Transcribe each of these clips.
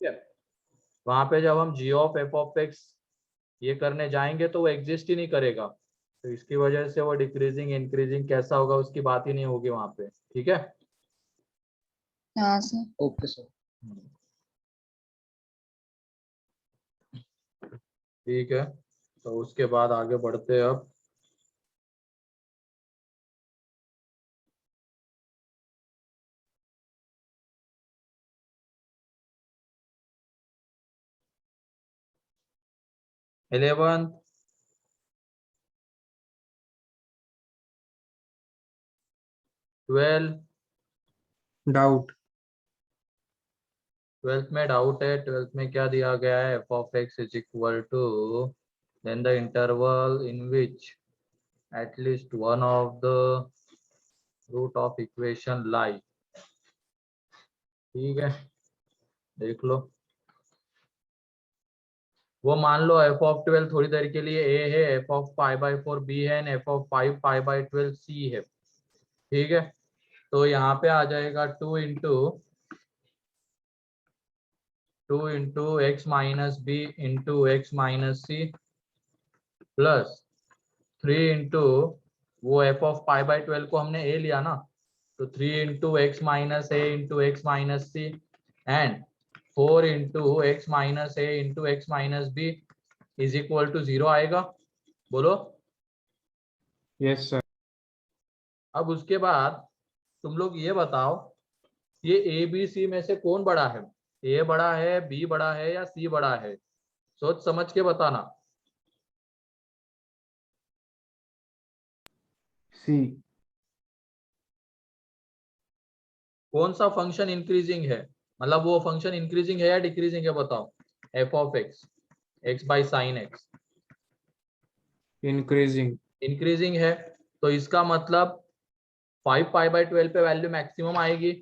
है। वहां पे जब हम जी ऑफ एफ ऑफ एक्स ये करने जाएंगे तो वो एग्जिस्ट ही नहीं करेगा, तो इसकी वजह से वो डिक्रीजिंग इंक्रीजिंग कैसा होगा उसकी बात ही नहीं होगी वहां पे। ठीक है। हाँ सर। Okay sir. ठीक है, तो उसके बाद आगे बढ़ते हैं अब। Eleven, twelve. डाउट। ट्वेल्थ में डाउट है। ट्वेल्थ में क्या दिया गया है, f of x is equal to then the interval in which at least one of the root of equation lie. ठीक है, देख लो। वो मान लो एफ ऑफ 12 थोड़ी देर के लिए ए है, f of pi by 4 b है, f of 5 pi by 12 c है। ठीक है, तो यहाँ पे आ जाएगा 2 into x minus b into x minus c plus 3 into वो एफ ऑफ पाई बाई 12 को हमने ए लिया ना, तो 3 into x minus a into x minus c and 4 into x minus a into x minus b is equal to 0 आएगा। बोलो। Yes sir. अब उसके बाद तुम लोग ये बताओ, ये ए बी सी में से कौन बड़ा है, ए बड़ा है, बी बड़ा है या सी बड़ा है? सोच समझ के बताना। सी। कौन सा फंक्शन इंक्रीजिंग है, मतलब वो फंक्शन इंक्रीजिंग है या डिक्रीजिंग है बताओ। F of x, x by sine x increasing. Increasing है, तो इसका मतलब 5 पाई बाई 12 पे वैल्यू मैक्सिमम आएगी।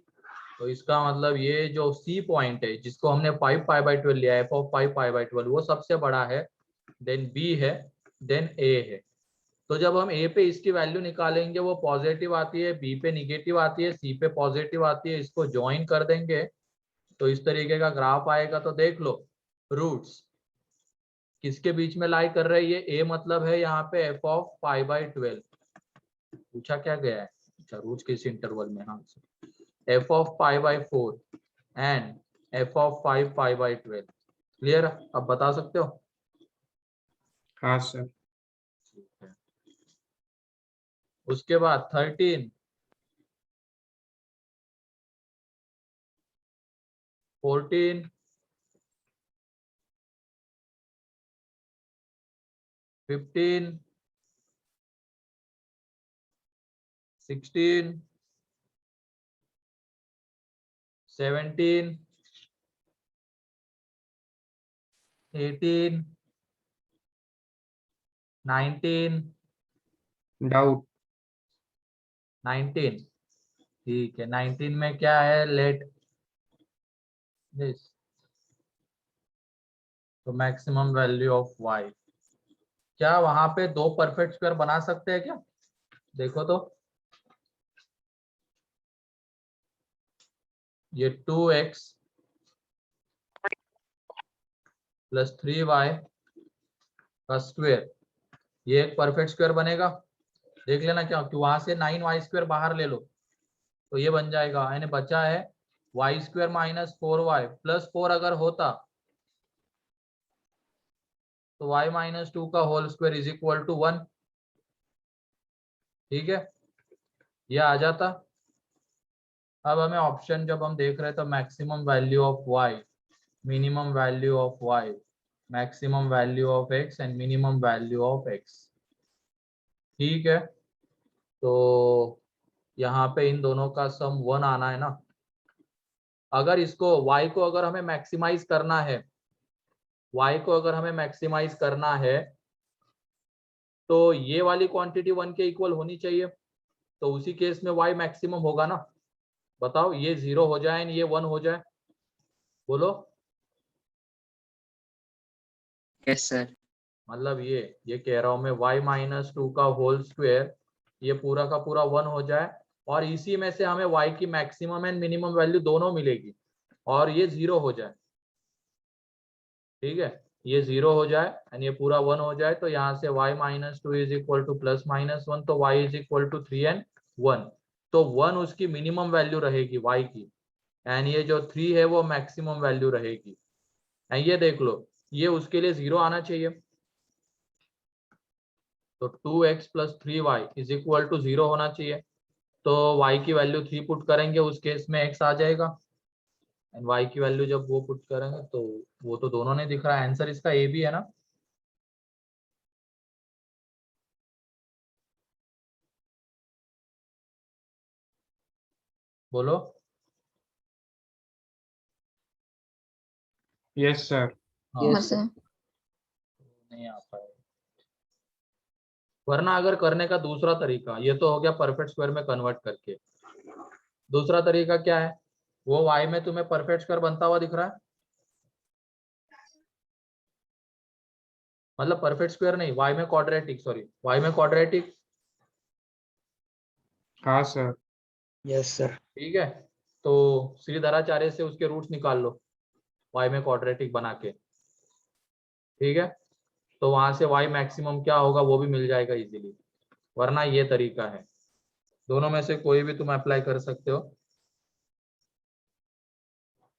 तो इसका मतलब ये जो सी पॉइंट है जिसको हमने 5 पाई बाई 12 लिया, एफ ऑफ 5 पाई बाई 12, वो सबसे बड़ा है, देन बी है, देन ए है। तो जब हम ए पे इसकी वैल्यू निकालेंगे वो पॉजिटिव आती है, बी पे निगेटिव आती है, सी पे पॉजिटिव आती है, इसको ज्वाइन कर देंगे तो इस तरीके का ग्राफ आएगा। तो देख लो रूट्स किसके बीच में लाई कर रही है, ए मतलब है यहाँ पे एफ ऑफ पाई बाई 12। पूछा क्या गया है, अच्छा रूट्स किस इंटरवल में, हाँ F of pi by 4 and F of 5 pi by 12। Clear, अब बता सकते हो? हाँ सर। ठीक है। उसके बाद 13, 14, 15, 16, 17, 18, 19, डाउट। 19। ठीक है, 19 में क्या है, लेट दिस तो मैक्सिमम वैल्यू ऑफ y। क्या वहां पे दो परफेक्ट स्क्वायर बना सकते हैं क्या? देखो तो, ये 2x प्लस 3y का स्क्वायर, ये एक परफेक्ट स्क्वायर बनेगा। देख लेना क्या कि वहां से 9y स्क्वायर बाहर ले लो तो ये बन जाएगा, यानी बचा है y square minus 4y plus 4 अगर होता तो y माइनस 2 का whole square is equal to 1। ठीक है, ये आ जाता। अब हमें ऑप्शन जब हम देख रहे थे, maximum value of y, minimum value of y, maximum value of x and minimum value of x। ठीक है, तो यहाँ पे इन दोनों का सम 1 आना है ना। अगर इसको y को अगर हमें मैक्सिमाइज करना है, y को अगर हमें मैक्सिमाइज करना है तो ये वाली क्वांटिटी 1 के इक्वल होनी चाहिए, तो उसी केस में y मैक्सिमम होगा ना। बताओ, ये 0 हो जाए ये 1 हो जाए, बोलो। Yes sir. मतलब ये कह रहा हूं मैं, y माइनस 2 का होल स्क्वायर ये पूरा का पूरा 1 हो जाए और इसी में से हमें y की मैक्सिमम एंड मिनिमम वैल्यू दोनों मिलेगी और ये 0 हो जाए। ठीक है, ये 0 हो जाए एंड ये पूरा 1 हो जाए, तो यहाँ से y minus two is equal to plus minus 1, तो y is equal to 3 and 1, तो 1 उसकी मिनिमम वैल्यू रहेगी y की, एंड ये जो 3 है वो मैक्सिमम वैल्यू रहेगी। एंड ये देख लो, ये उसके लिए 0 आना चाहिए, तो 2x plus 3y is equal to 0 होना चाहिए, तो y की वैल्यू 3 पुट करेंगे, उस केस में x आ जाएगा, एंड y की वैल्यू जब वो पुट करेंगे तो वो तो दोनों नहीं दिख रहा है, आंसर इसका ए भी है ना। बोलो। Yes, sir. हाँ, हाँ सर। नहीं आ पाए, वरना अगर करने का दूसरा तरीका, ये तो हो गया परफेक्ट स्क्वायर में कन्वर्ट करके, दूसरा तरीका क्या है, वो y में तुम्हें परफेक्ट स्क्वायर बनता हुआ दिख रहा है, मतलब परफेक्ट स्क्वायर नहीं, y में क्वाड्रेटिक, सॉरी y में क्वाड्रेटिक, हाँ सर। Yes sir. ठीक है, तो श्रीधराचार्य से उसके रूट्स निकाल लो y में क्वाड्रेटिक बना के, ठीक है, तो वहां से y मैक्सिमम क्या होगा वो भी मिल जाएगा इजीली, वरना ये तरीका है, दोनों में से कोई भी तुम अप्लाई कर सकते हो।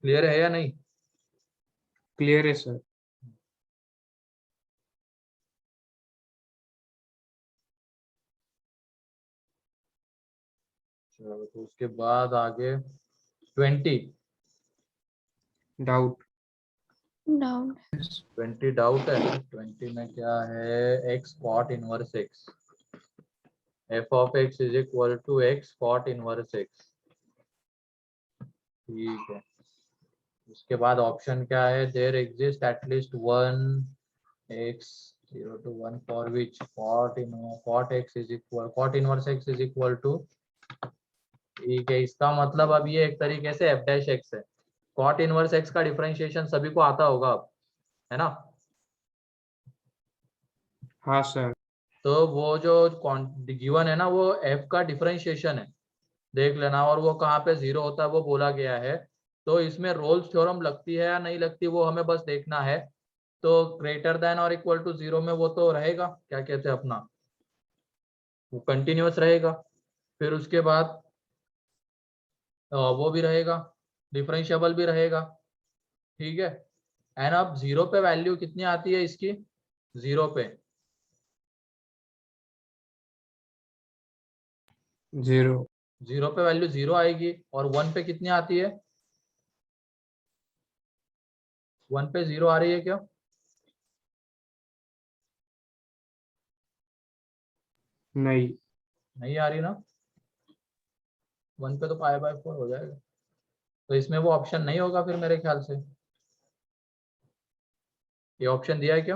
क्लियर है या नहीं? क्लियर है सर। चलो, तो उसके बाद आगे 20 डाउट। डाउन। 20 डाउट है, 20 में क्या है, x cot inverse x, f of x is equal to x cot inverse x, ठीक है, उसके बाद ऑप्शन क्या है, there exist at least one x 0 to 1 for which cot x is equal, cot inverse x is equal to, ठीक है, इसका मतलब अब ये एक तरीके से f डैश x है, cot इनवर्स x का डिफरेंशिएशन सभी को आता होगा अब, है ना, हाँ सर। तो वो जो गिवन है ना वो f का डिफरेंशिएशन है, देख लेना, और वो कहाँ पे 0 होता है वो बोला गया है, तो इसमें रोल्स थ्योरम लगती है या नहीं लगती वो हमें बस देखना है, तो ग्रेटर देन और इक्वल टू 0 में वो तो रहेगा, क्या कहते हैं अपना, वो कंटिन्यूअस रहेगा, फिर उसके बाद वो भी रहेगा, डिफरेंशिएबल भी रहेगा, ठीक है, एंड अब 0 पे वैल्यू कितनी आती है इसकी, 0 पे 0। 0 पे वैल्यू 0 आएगी, और 1 पे कितनी आती है, 1 पे 0 आ रही है क्या, नहीं। नहीं आ रही ना, 1 पे तो π/4 हो जाएगा, तो इसमें वो ऑप्शन नहीं होगा फिर मेरे ख्याल से, ये ऑप्शन दिया है क्या,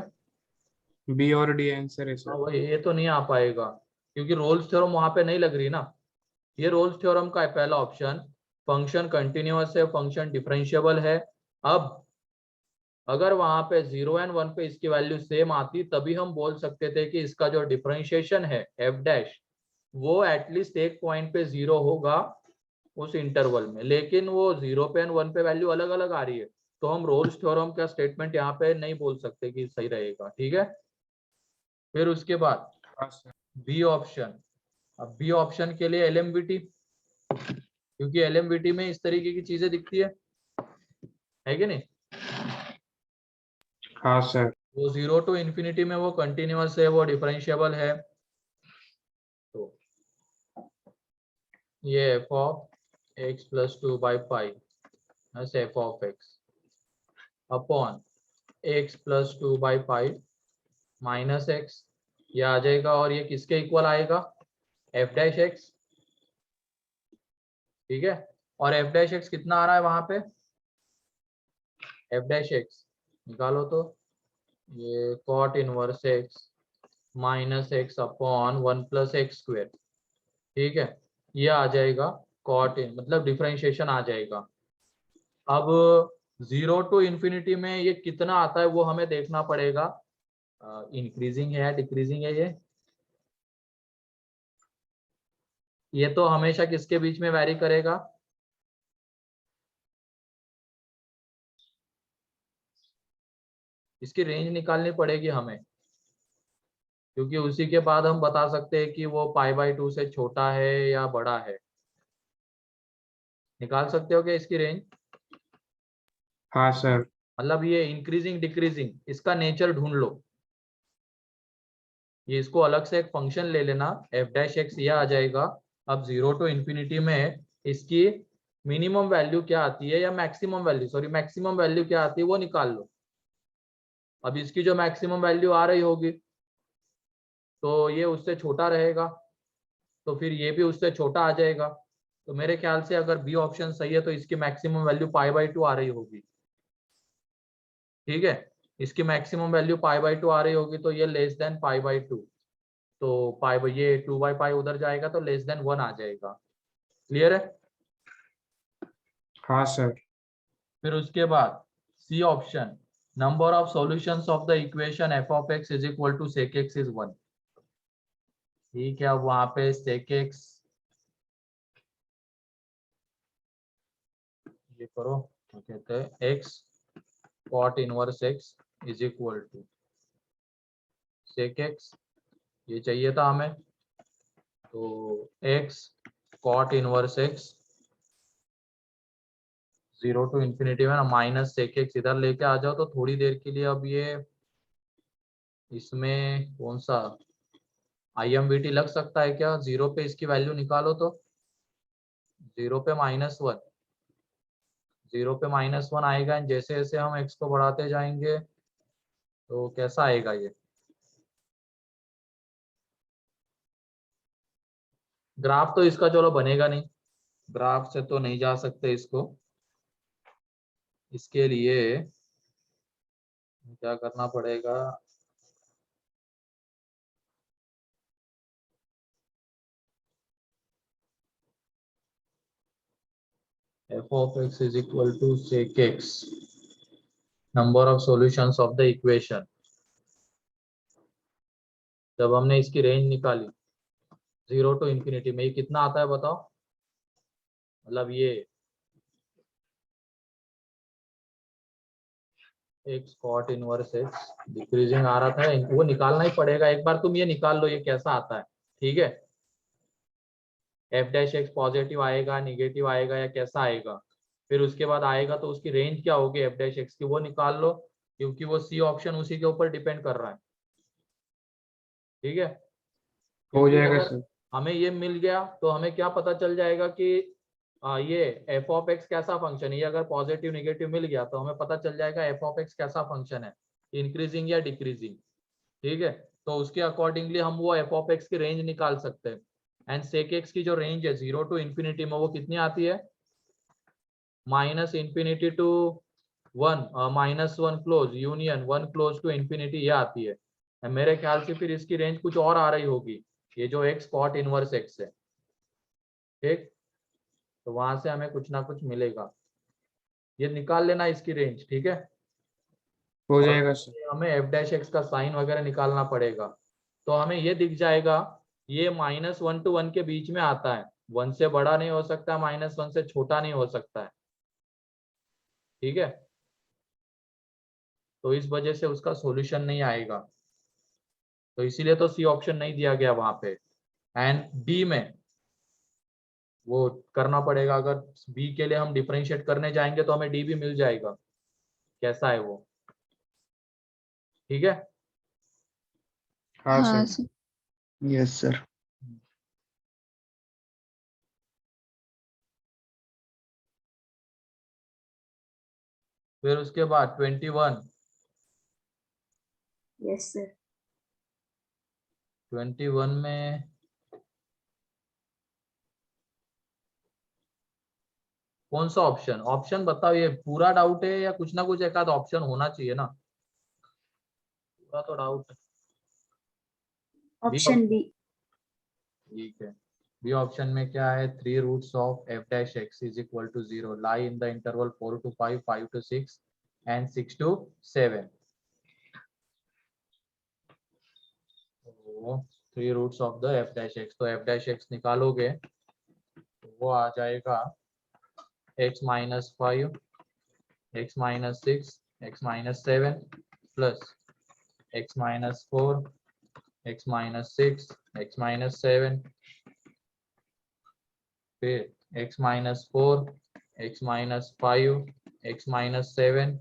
बी और डी आंसर है हाँ सर। वही, ये तो नहीं आ पाएगा क्योंकि रोल्स थ्योरम वहां पे नहीं लग रही ना, ये रोल्स थ्योरम का है पहला ऑप्शन, फंक्शन कंटिन्यूअस है, फंक्शन डिफरेंशिएबल है, अब अगर वहां पे 0 एंड 1 पे इसकी वैल्यू सेम आती तभी हम बोल सकते थे कि इसका जो डिफरेंशिएशन है f डैश वो एटलीस्ट एक पॉइंट पे 0 होगा उस इंटरवल में, लेकिन वो 0 पे एंड 1 पे वैल्यू अलग अलग आ रही है, तो हम रोल्स थ्योरम का स्टेटमेंट यहाँ पे नहीं बोल सकते कि सही रहेगा, ठीक है, फिर उसके बाद हाँ सर। बी ऑप्शन, अब बी ऑप्शन के लिए एलएमवीटी, क्योंकि एलएमवीटी में इस तरीके की चीजें दिखती है कि नहीं, हाँ सर। वो 0 टू इन्फिनिटी में वो कंटिन्यूअस है, वो डिफरेंशिएबल है, तो ये F of x plus 2 by pi F of x upon x plus 2 by pi minus x, ये आ जाएगा, और ये किसके इक्वल आएगा, एफ डैश एक्स, ठीक है, और एफ डैश एक्स कितना आ रहा है वहां पे, एफ डैश एक्स निकालो तो, ये cot inverse x minus x upon 1 plus x square, ठीक है, ये आ जाएगा कॉट इन, मतलब डिफरेंशिएशन आ जाएगा, अब 0 टू इन्फिनिटी में ये कितना आता है वो हमें देखना पड़ेगा, इंक्रीजिंग है या डिक्रीजिंग है, ये तो हमेशा किसके बीच में वैरी करेगा, इसकी रेंज निकालनी पड़ेगी हमें, क्योंकि उसी के बाद हम बता सकते हैं कि वो π/2 से छोटा है या बड़ा है। निकाल सकते हो क्या इसकी रेंज? हाँ सर। मतलब ये इंक्रीजिंग डिक्रीजिंग, इसका नेचर ढूंढ लो। ये इसको अलग से एक फंक्शन ले लेना, f'(x) ये आ जाएगा। अब 0 to ∞ में इसकी मिनिमम वैल्यू क्या आती है या maximum value, sorry maximum value क्या आती है वो निकाल लो। अब इसकी जो मैक्सिमम वैल्यू आ रही होगी तो ये उससे छोटा रहेगा, तो फिर ये भी उससे छोटा आ जाएगा। तो मेरे ख्याल से अगर बी ऑप्शन सही है तो इसकी मैक्सिमम वैल्यू π/2 आ रही होगी। ठीक है, इसकी मैक्सिमम वैल्यू π/2 आ रही होगी तो ये लेस देन π/2, तो ये 2/π उधर जाएगा तो लेस देन 1 आ जाएगा। क्लियर है? हाँ सर। फिर उसके बाद c option, number of solutions of the equation f(x) is equal to sec(x) is 1। ठीक है, अब वहां पे sec(x) ये करो, क्या कहते हैं, x cot inverse x is equal to sec(x), ये चाहिए था हमें, तो x cot inverse x 0 to ∞ में ना माइनस sec(x) इधर लेके आ जाओ तो थोड़ी देर के लिए। अब ये इसमें कौन सा IMVT लग सकता है क्या? 0 पे इसकी वैल्यू निकालो तो 0 पे -1, 0 पे -1 आएगा। जैसे जैसे हम x को बढ़ाते जाएंगे तो कैसा आएगा ये? ग्राफ तो इसका चलो बनेगा नहीं, ग्राफ से तो नहीं जा सकते इसको। इसके लिए क्या करना पड़ेगा, f(x) is equal to sec(x), number of solutions of the equation. जब हमने इसकी रेंज निकाली 0 to ∞ में, ये कितना आता है बताओ? मतलब ये x cot inverse x decreasing आ रहा था, वो निकालना ही पड़ेगा। एक बार तुम ये निकाल लो ये कैसा आता है। ठीक है, f'(x) पॉजिटिव आएगा, निगेटिव आएगा या कैसा आएगा? फिर उसके बाद आएगा तो उसकी रेंज क्या होगी f'(x) की, वो निकाल लो, क्योंकि वो सी ऑप्शन उसी के ऊपर डिपेंड कर रहा है। ठीक है, हो क्योंकि जाएगा अगर सर। हमें ये मिल गया तो हमें क्या पता चल जाएगा कि ये f(x) कैसा फंक्शन है। ये अगर पॉजिटिव निगेटिव मिल गया तो हमें पता चल जाएगा f(x) कैसा फंक्शन है, इंक्रीजिंग या डिक्रीजिंग। ठीक है, तो उसके अकॉर्डिंगली हम वो f(x) की रेंज निकाल सकते हैं। एंड sec(x) की जो रेंज है 0 to ∞ में वो कितनी आती है? -∞ to 1, -1 close union 1 close to ∞, ये आती है। मेरे ख्याल से फिर इसकी रेंज कुछ और आ रही होगी, ये जो x cot इनवर्स x है। ठीक, तो वहां से हमें कुछ ना कुछ मिलेगा, ये निकाल लेना इसकी रेंज। ठीक है, हो और जाएगा सर। हमें f'(x) का साइन वगैरह निकालना पड़ेगा। तो हमें ये दिख जाएगा, ये -1 to 1 के बीच में आता है, 1 से बड़ा नहीं हो सकता, -1 से छोटा नहीं हो सकता है। ठीक है, तो इस वजह से उसका सॉल्यूशन नहीं आएगा, तो इसीलिए तो सी ऑप्शन नहीं दिया गया वहां पे। एंड डी में वो करना पड़ेगा, अगर बी के लिए हम डिफरेंशिएट करने जाएंगे तो हमें डी भी मिल जाएगा कैसा है वो। ठीक है, हाँ हाँ सर। सर। Yes sir. फिर उसके बाद 21, यस सर। 21 में कौन सा ऑप्शन, ऑप्शन बताओ। ये पूरा डाउट है या कुछ ना कुछ एक आध ऑप्शन होना चाहिए ना? पूरा तो डाउट है। Option b. ठीक है, बी ऑप्शन में क्या है, 3 roots of f'(x) is equal to 0 lie in the interval 4 to 5, 5 to 6 and 6 to 7। तो 3 रूट्स ऑफ द f'(x), तो f'(x) निकालोगे तो वो आ जाएगा x -5, x -6, x -7 plus x minus 4 x minus 6 x minus 7 फिर x minus 4 x minus 5 x minus 7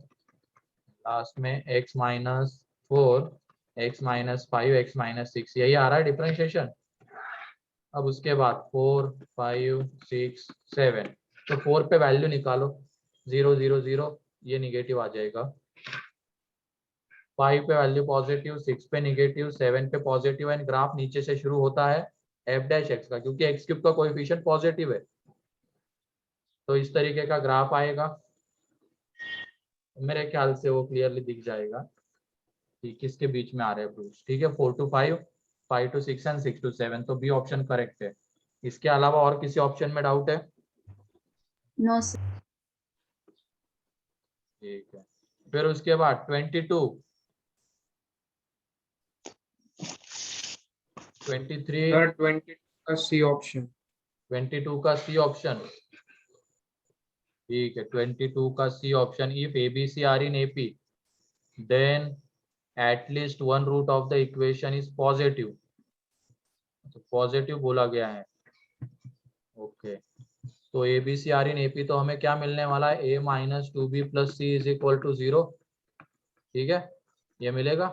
last में x minus 4 x minus 5 x minus 6 यही आ रहा है डिफरेंशिएशन। अब उसके बाद 4 5 6 7 तो 4 पे वैल्यू निकालो 0 0 0 ये निगेटिव आ जाएगा। 5 पे वैल्यू पॉजिटिव 6 पे निगेटिव 7 पे पॉजिटिव एंड ग्राफ नीचे से शुरू होता है f डैश x का क्योंकि x क्यूब का कोएफिशिएंट पॉजिटिव है तो इस तरीके का ग्राफ आएगा। मेरे ख्याल से वो क्लियरली दिख जाएगा कि किसके बीच में आ रहे हैं प्रूफ। ठीक है 4 to 5 5 to 6 एंड 6 to 7 तो बी ऑप्शन करेक्ट है। इसके अलावा और किसी ऑप्शन में डाउट है? No, sir. ठीक है फिर उसके बाद 22 23 सर 22 का सी ऑप्शन। 22 का सी ऑप्शन। ठीक है 22 का c option if a b c are in AP then at least one root of the equation is positive. तो पॉजिटिव बोला गया है। ओके तो a b c are in AP तो हमें क्या मिलने वाला है a minus 2b plus c is equal to 0। ठीक है ये मिलेगा।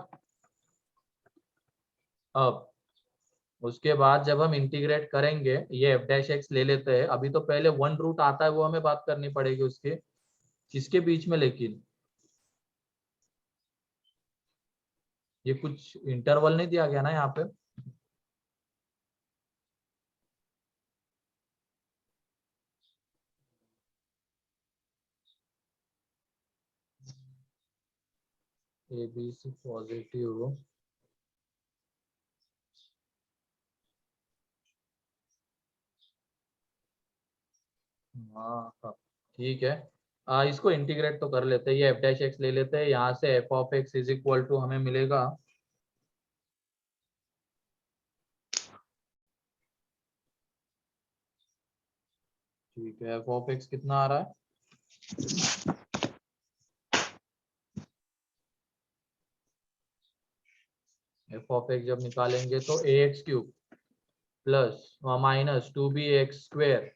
अब उसके बाद जब हम इंटीग्रेट करेंगे ये f डैश एक्स ले लेते हैं। अभी तो पहले वन रूट आता है वो हमें बात करनी पड़ेगी उसके किसके बीच में, लेकिन ये कुछ इंटरवल नहीं दिया गया ना यहाँ पे। ए बी सी पॉजिटिव हाँ ठीक है इसको इंटीग्रेट तो कर लेते हैं। ये एफ डैश एक्स ले लेते हैं यहाँ से f of x is equal to हमें मिलेगा ठीक है एफ ऑफ एक्स कितना आ रहा है एफ ऑफ एक्स जब निकालेंगे तो a x cube plus minus 2bx square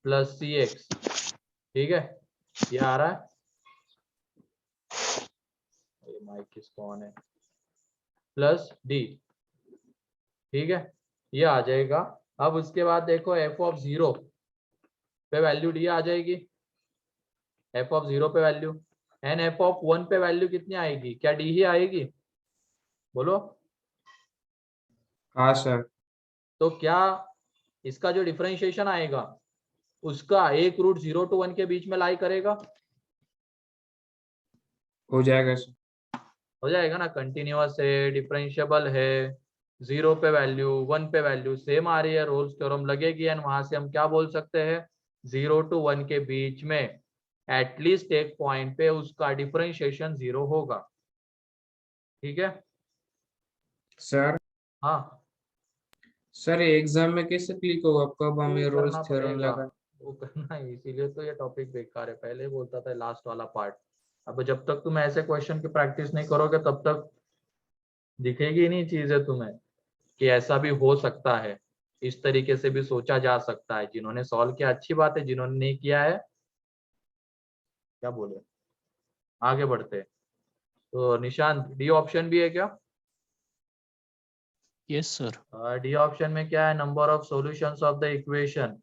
plus c x. ठीक है ये आ रहा है ये माइक किस कौन है प्लस डी। ठीक है ये आ जाएगा। अब उसके बाद देखो एफ ऑफ 0 पे वैल्यू डी आ जाएगी एफ ऑफ 0 पे वैल्यू एंड एफ ऑफ 1 पे वैल्यू कितनी आएगी, क्या डी ही आएगी बोलो। हाँ सर। तो क्या इसका जो डिफरेंशिएशन आएगा उसका एक रूट 0 to 1 के बीच में लाई करेगा, हो जाएगा सर। हो जाएगा ना। कंटिन्यूअस है डिफरेंशिएबल है 0 पे वैल्यू 1 पे वैल्यू सेम आ रही है रोल्स थ्योरम लगेगी एंड वहां से हम क्या बोल सकते हैं 0 to 1 के बीच में एटलीस्ट एक पॉइंट पे उसका डिफरेंशिएशन 0 होगा। ठीक है सर हाँ सर एग्जाम में कैसे क्लिक होगा, कब हमें वो रोल्स करना थ्योरम पड़ेगा लगा? वो करना है इसीलिए तो ये टॉपिक बेकार है। पहले बोलता था लास्ट वाला पार्ट। अब जब तक तुम ऐसे क्वेश्चन की प्रैक्टिस नहीं करोगे तब तक दिखेगी नहीं चीजें तुम्हें कि ऐसा भी हो सकता है, इस तरीके से भी सोचा जा सकता है। जिन्होंने सॉल्व किया अच्छी बात है, जिन्होंने नहीं किया है क्या बोले आगे बढ़ते। तो निशांत डी ऑप्शन भी है क्या? Yes sir. डी ऑप्शन में क्या है number of solutions of the equation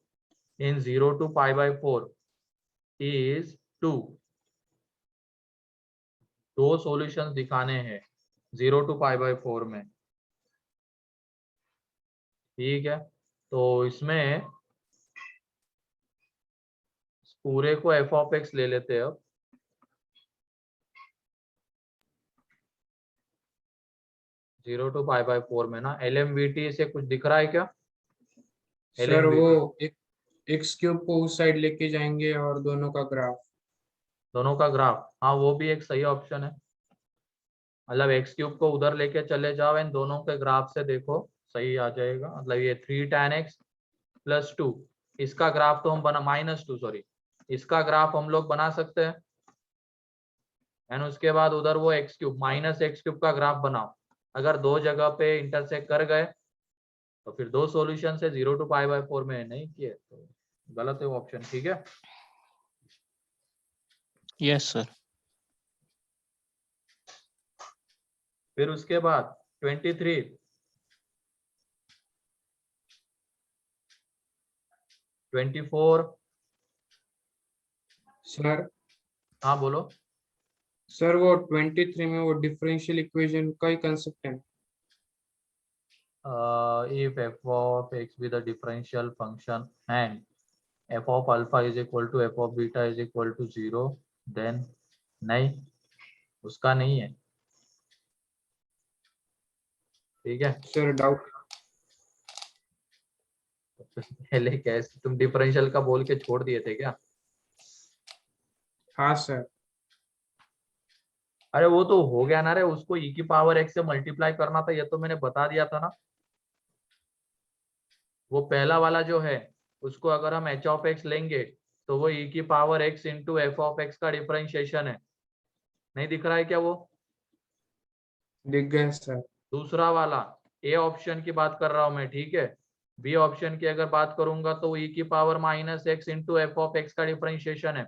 in 0 to π/4 is 2। दो सॉल्यूशंस दिखाने हैं 0 to π/4 में। ठीक है तो इसमें पूरे को एफ ऑफ एक्स ले लेते हैं। अब 0 to π/4 में ना LMVT से कुछ दिख रहा है क्या? सर LMVT वो एक एक्स क्यूब को उस साइड लेके जाएंगे और दोनों का ग्राफ। दोनों का ग्राफ, हाँ वो भी एक सही ऑप्शन है। मतलब एक्स क्यूब को उधर लेके चले जाओ एंड दोनों के ग्राफ से देखो सही आ जाएगा। मतलब ये 3 tan x प्लस 2 इसका ग्राफ तो हम बना -2 सॉरी इसका ग्राफ हम लोग बना सकते हैं एंड उसके बाद उधर वो x cube minus x cube का ग्राफ बनाओ। अगर दो जगह पे इंटरसेक्ट कर गए तो फिर दो सॉल्यूशन से 0 to π/4 में नहीं किए तो गलत है वो ऑप्शन। ठीक है, यस सर। फिर उसके बाद 23 24। सर हाँ बोलो। सर वो 23 में वो डिफरेंशियल इक्वेशन का ही कंसेप्ट है। If f of x be the differential function and f of alpha is equal to f of beta is equal to 0, then नहीं, उसका नहीं है। ठीक है, सर डाउट। पहले कैसे तुम डिफरेंशियल का बोल के छोड़ दिए थे क्या? हाँ सर। अरे वो तो हो गया ना रे, उसको e की पावर x से मल्टीप्लाई करना था, ये तो मैंने बता दिया था ना। वो पहला वाला जो है उसको अगर हम h ऑफ x लेंगे तो वो e की power x into F of x का डिफरेंशिएशन है। नहीं दिख रहा है क्या वो? दिख गया सर। दूसरा वाला ए ऑप्शन की बात कर रहा हूं मैं, ठीक है। बी ऑप्शन की अगर बात करूंगा तो e की power minus x into F of x का डिफरेंशिएशन है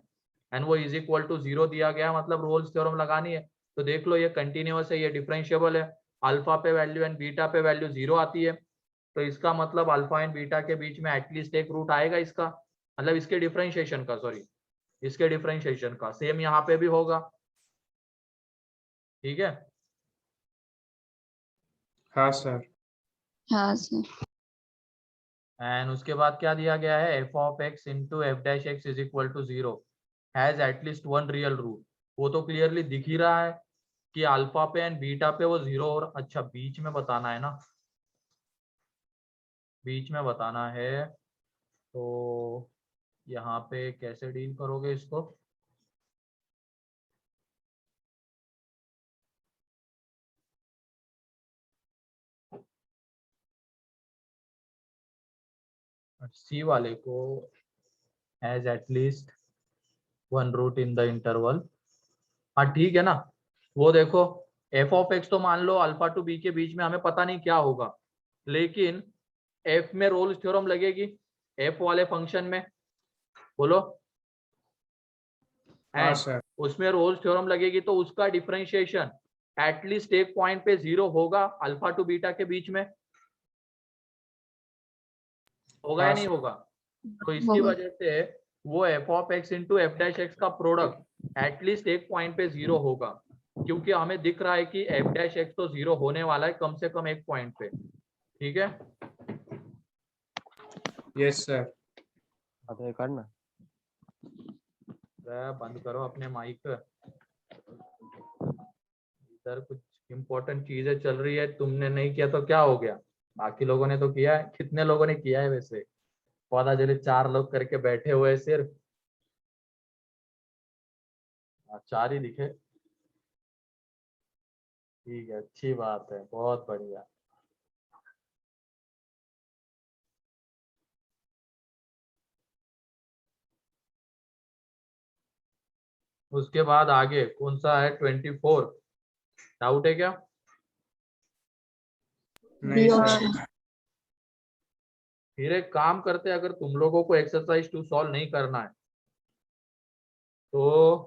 एंड वो इज इक्वल टू 0 दिया गया, मतलब रोल्स थ्योरम लगानी है। तो देख लो ये कंटिन्यूअस है, ये डिफरेंशिएबल है, अल्फा पे वैल्यू एंड बीटा पे वैल्यू 0 आती है। तो इसका मतलब अल्फा एंड बीटा के बीच में एटलीस्ट एक रूट आएगा इसका, मतलब इसके डिफरेंशिएशन का, सॉरी इसके डिफरेंशिएशन का। सेम यहाँ पे भी होगा। ठीक है, हाँ सर। हाँ सर। एंड उसके बाद क्या दिया गया है, f of x into f dash x is equal to 0 has at least one real root. वो तो क्लियरली दिख ही रहा है कि अल्फा पे एंड बीटा पे वो 0 और अच्छा बीच में बताना है ना, बीच में बताना है। तो यहाँ पे कैसे डील करोगे इसको? सी वाले को has at least one root in the interval. हाँ ठीक है ना। वो देखो एफ ऑफ एक्स तो मान लो अल्फा टू बी के बीच में हमें पता नहीं क्या होगा, लेकिन एफ में रोल्स थ्योरम लगेगी एफ वाले फंक्शन में, बोलो। हाँ एंड सर। उसमें रोल्स थ्योरम लगेगी तो उसका डिफरेंशिएशन एटलीस्ट एक पॉइंट पे 0 होगा अल्फा टू बीटा के बीच में, होगा या हाँ नहीं सर। होगा? तो इसकी होगा। वजह से वो f of x into f dash x का प्रोडक्ट एटलीस्ट एक पॉइंट पे 0 होगा, क्योंकि हमें दिख रहा है कि एफ डैश एक्स तो 0 होने वाला है कम से कम एक पॉइंट पे। ठीक है, यस सर। करना बंद करो अपने माइक। इधर कुछ इम्पोर्टेंट चीजें चल रही है, तुमने नहीं किया तो क्या हो गया, बाकी लोगों ने तो किया है। कितने लोगों ने किया है वैसे? पता चले 4 लोग करके बैठे हुए हैं सिर्फ। 4 ही दिखे, ठीक है, अच्छी बात है, बहुत बढ़िया। उसके बाद आगे कौन सा है, 24? डाउट है क्या? नहीं बी सर। ऑप्शन। फिर एक काम करते हैं, अगर तुम लोगों को एक्सरसाइज 2 सॉल्व नहीं करना है तो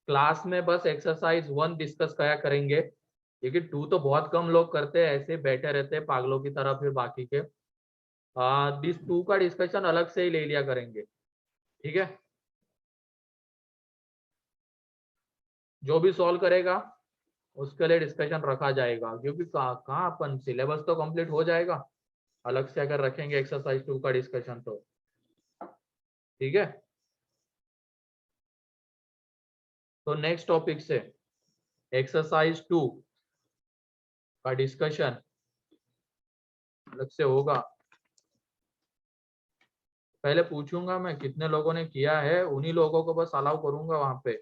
क्लास में बस एक्सरसाइज 1 डिस्कस करा करेंगे, क्योंकि 2 तो बहुत कम लोग करते हैं, ऐसे बैठे रहते हैं पागलों की तरह। फिर बाकी के दिस 2 का डिस्कशन अलग से ही ले लिया करेंगे। ठीक है, जो भी सॉल्व करेगा उसके लिए डिस्कशन रखा जाएगा, क्योंकि कहाँ अपन सिलेबस तो कंप्लीट हो जाएगा, अलग से अगर रखेंगे एक्सरसाइज 2 का डिस्कशन तो। ठीक है, तो नेक्स्ट टॉपिक से एक्सरसाइज 2 का डिस्कशन अलग से होगा। पहले पूछूंगा मैं कितने लोगों ने किया है, उन्हीं लोगों को बस अलाउ करूंगा वहां पे,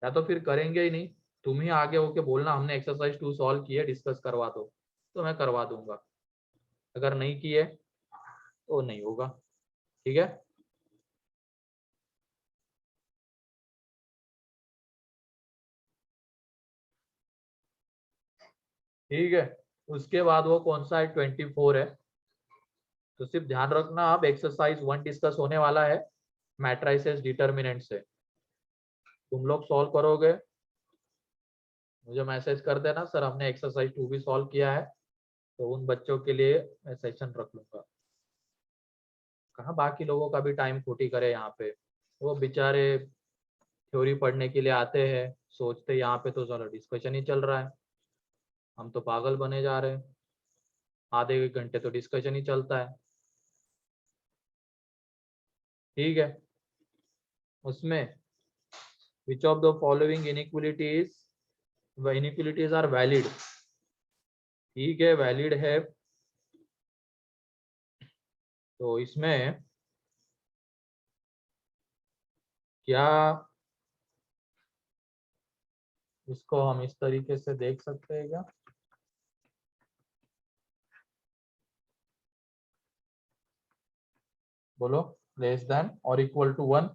या तो फिर करेंगे ही नहीं। तुम ही आगे होके बोलना हमने एक्सरसाइज 2 सॉल्व किए, डिस्कस करवा दो, तो मैं करवा दूंगा। अगर नहीं किए तो नहीं होगा। ठीक है, ठीक है, उसके बाद वो कौन सा है 24 है। तो सिर्फ ध्यान रखना, अब एक्सरसाइज 1 डिस्कस होने वाला है मैट्रिसेस डिटर्मिनेंट से। तुम लोग सॉल्व करोगे, मुझे मैसेज कर देना सर हमने एक्सरसाइज 2 भी सॉल्व किया है, तो उन बच्चों के लिए मैं सेशन रख लूंगा। कहाँ बाकी लोगों का भी टाइम खोटी करे यहाँ पे, वो बेचारे थ्योरी पढ़ने के लिए आते हैं, सोचते यहाँ पे तो चलो डिस्कशन ही चल रहा है, हम तो पागल बने जा रहे हैं, आधे एक घंटे तो डिस्कशन ही चलता है। ठीक है, उसमें which of the following inequalities are valid. ठीक है, वैलिड है, तो इसमें क्या इसको हम इस तरीके से देख सकते हैं क्या, बोलो लेस देन और इक्वल टू 1।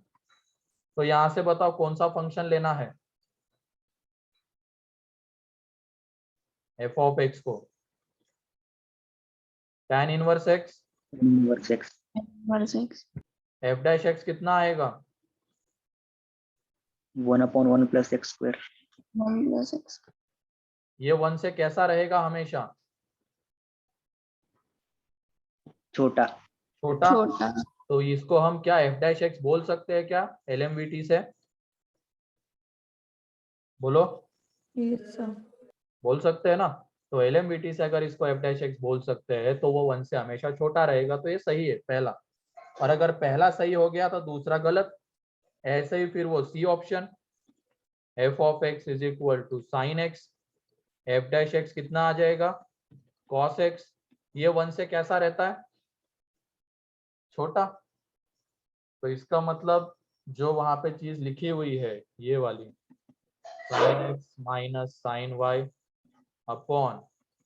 तो यहां से बताओ कौन सा फंक्शन लेना है एफ ऑफ एक्स को, tan inverse x, inverse x f dash x कितना आएगा 1/1 + x²। 1 + x ये 1 से कैसा रहेगा हमेशा, छोटा। छोटा। छोटा। तो इसको हम क्या एफ डैश एक्स बोल सकते हैं क्या एलएमवीटी से, बोलो बोल सकते हैं ना। तो एलएमवीटी से अगर इसको एफ डैश एक्स बोल सकते हैं तो वो 1 से हमेशा छोटा रहेगा, तो ये सही है पहला। और अगर पहला सही हो गया तो दूसरा गलत। ऐसे ही फिर वो c option, f of x is equal to sine x, f dash x कितना आ जाएगा कॉस एक्स, ये 1 से कैसा रहता है छोटा। तो इसका मतलब जो वहां पे चीज लिखी हुई है ये वाली sine x minus sine y upon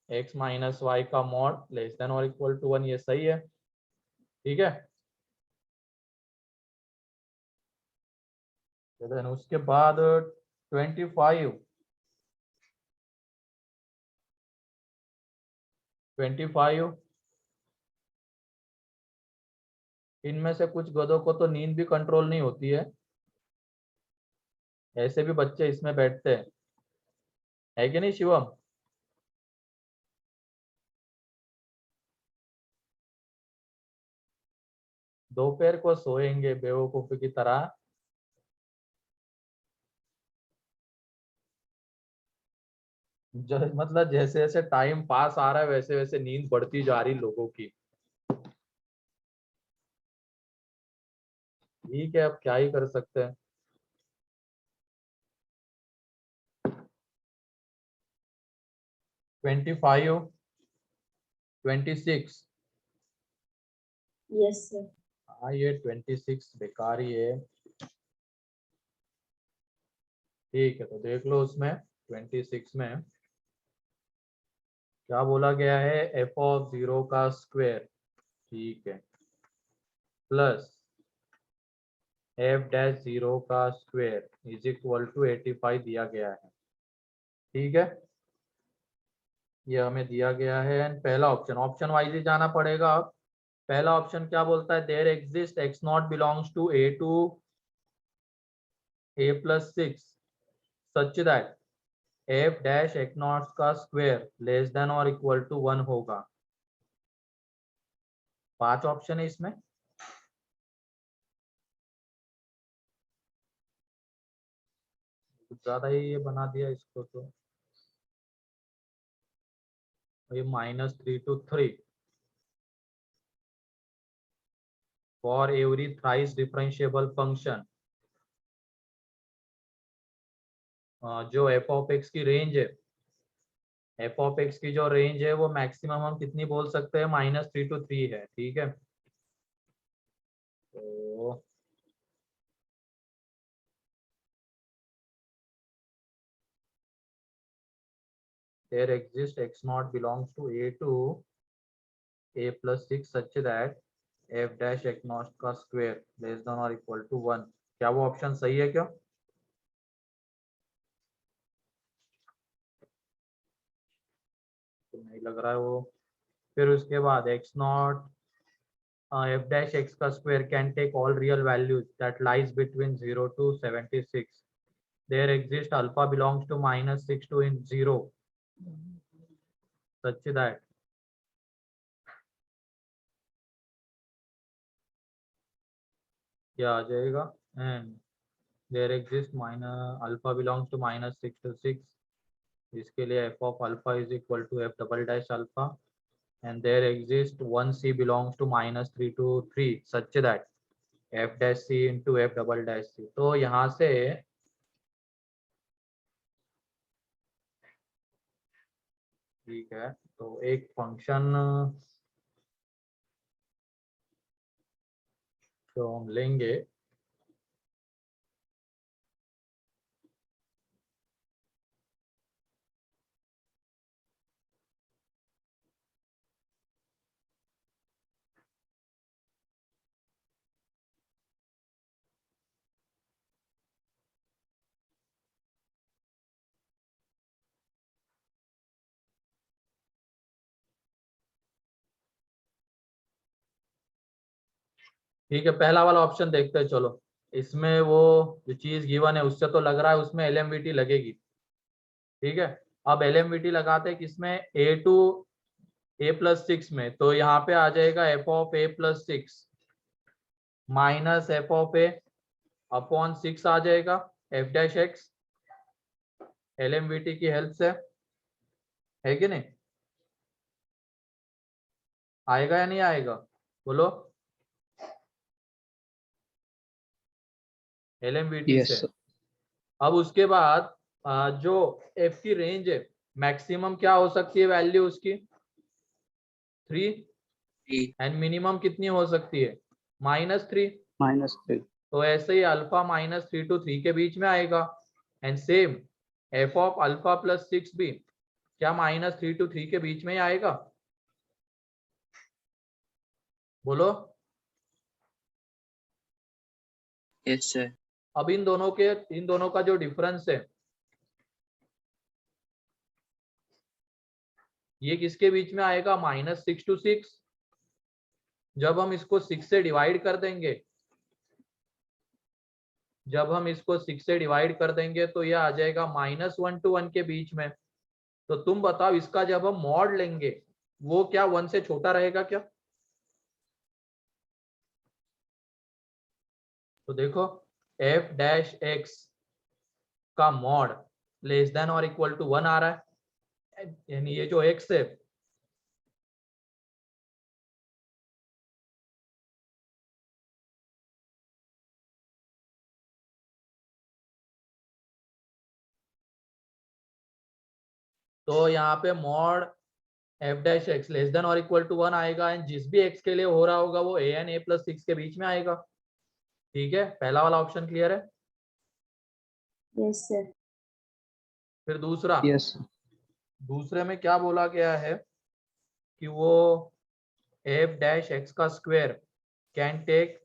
x minus y का मॉड लेस देन और इक्वल टू 1, ये सही है। ठीक है, तो देन उसके बाद 25 इनमें से कुछ गधों को तो नींद भी कंट्रोल नहीं होती है, ऐसे भी बच्चे इसमें बैठते हैं, है कि नहीं शिवम। दोपहर को सोएंगे बेवकूफ की तरह। मतलब जैसे जैसे टाइम पास आ रहा है वैसे वैसे नींद बढ़ती जा रही लोगों की। ठीक है, अब क्या ही कर सकते हैं। 25 26, यस सर। हाँ ये 26 बेकार ही है। ठीक है, तो देख लो उसमें 26 में क्या बोला गया है, एफ ऑफ 0 का स्क्वायर, ठीक है, प्लस एफ डैश 0 का स्क्वायर इज इक्वल टू 85 दिया गया है। ठीक है, ये हमें दिया गया है। एंड पहला ऑप्शन वाइज ही जाना पड़ेगा। अब पहला ऑप्शन क्या बोलता है, there exist x not belongs to a plus 6 such that f dash x not का स्क्वायर लेस देन और इक्वल टू 1 होगा। 5 ऑप्शन है इसमें, कुछ ज्यादा ही ये बना दिया इसको, तो ये -3 to 3 for every thrice differentiable function. जो एफ ऑफ एक्स की रेंज है, एफ ऑफ एक्स की जो रेंज है वो मैक्सिमम हम कितनी बोल सकते हैं, -3 to 3 है। ठीक है, तो there exists x naught belongs to a plus 6 such that f dash x naught का स्क्वायर लेस देन और इक्वल टू 1। क्या वो ऑप्शन सही है क्या, लग रहा है वो। फिर उसके बाद x नॉट f dash x का square can take all real values that lies between 0 to 76. There exists alpha belongs to -6 to 0 such that क्या आ जाएगा, and there exists alpha belongs to -6 to 6. इसके लिए f of alpha is equal to f double dash alpha, and there exists 1c belongs to -3 to 3 such that f dash c into f double dash c. तो यहाँ से ठीक है, तो एक function जो हम लेंगे ठीक है। पहला वाला ऑप्शन देखते हैं, चलो। इसमें वो जो चीज गिवन है उससे तो लग रहा है उसमें एलएमवीटी लगेगी, ठीक है। अब एलएमवीटी लगाते हैं किसमें, ए टू ए प्लस 6 में, तो यहाँ पे आ जाएगा F of A plus 6 minus F of A upon 6 आ जाएगा एफ डैश एक्स, एलएमवीटी की हेल्प से, है कि नहीं? आएगा या नहीं आएगा, बोलो। एलएमवीटी Yes, से। sir. अब उसके बाद जो एफ की रेंज है, मैक्सिमम क्या हो सकती है वैल्यू उसकी, 3, एंड मिनिमम कितनी हो सकती है, -3। -3. तो ऐसे ही अल्फा -3 to 3 के बीच में आएगा, and same F of alpha plus 6 भी क्या -3 to 3 के बीच में ही आएगा, बोलो। Yes sir. अब इन दोनों का जो डिफरेंस है ये किसके बीच में आएगा, -6 to 6। जब हम इसको 6 से डिवाइड कर देंगे, तो ये आ जाएगा -1 to 1 के बीच में। तो तुम बताओ इसका जब हम मॉड लेंगे वो क्या 1 से छोटा रहेगा क्या? तो देखो f डैश x का मॉड लेस देन और इक्वल टू 1 आ रहा है, यानी ये जो x है तो यहाँ पे mod f dash x less than और इक्वल टू 1 आएगा, एंड जिस भी x के लिए हो रहा होगा वो a एंड a प्लस 6 के बीच में आएगा, ठीक है। पहला वाला ऑप्शन क्लियर है। Yes, sir. फिर दूसरा, Yes, sir. दूसरे में क्या बोला गया है कि वो f डैश x का square can take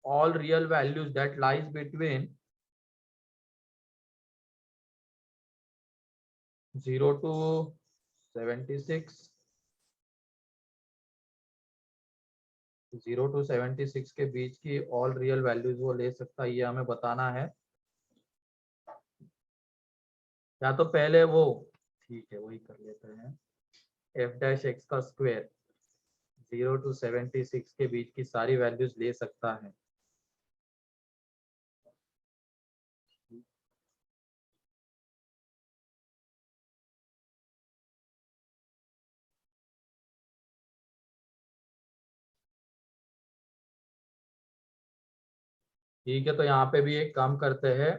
all real values that lies between 0 to 76, 0 to 76 के बीच की ऑल रियल वैल्यूज वो ले सकता है, ये हमें बताना है। या तो पहले वो, ठीक है वही कर लेते हैं, f डैश x का स्क्वायर 0 to 76 के बीच की सारी वैल्यूज ले सकता है। ठीक है, तो यहाँ पे भी एक काम करते हैं,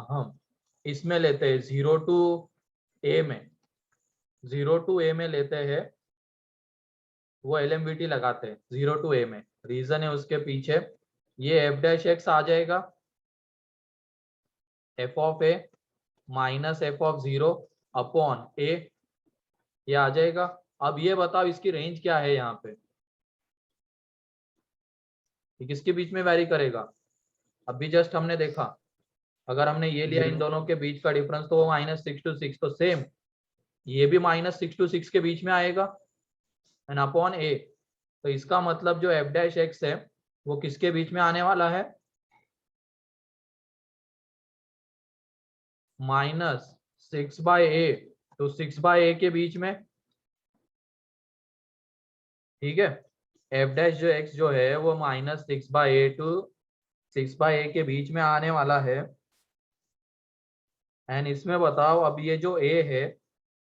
हम इसमें लेते हैं 0 to a में, 0 to a में लेते हैं, वो एलएमवीटी लगाते हैं 0 to a में। रीजन है उसके पीछे, ये f डैश x आ जाएगा f of a minus f of 0 upon a, ये आ जाएगा। अब ये बताओ इसकी रेंज क्या है यहाँ पे, ये किसके बीच में वैरी करेगा, अभी जस्ट हमने देखा, अगर हमने ये लिया इन दोनों के बीच का डिफरेंस तो वो -6 to 6, तो सेम ये भी -6 to 6 के बीच में आएगा एंड अपॉन ए। तो इसका मतलब जो एफ डैश एक्स है वो किसके बीच में आने वाला है, -6/a तो 6/a के बीच में। ठीक है, एफ डैश जो एक्स जो है वो -6/a to 6/a के बीच में आने वाला है। एंड इसमें बताओ अब ये जो a है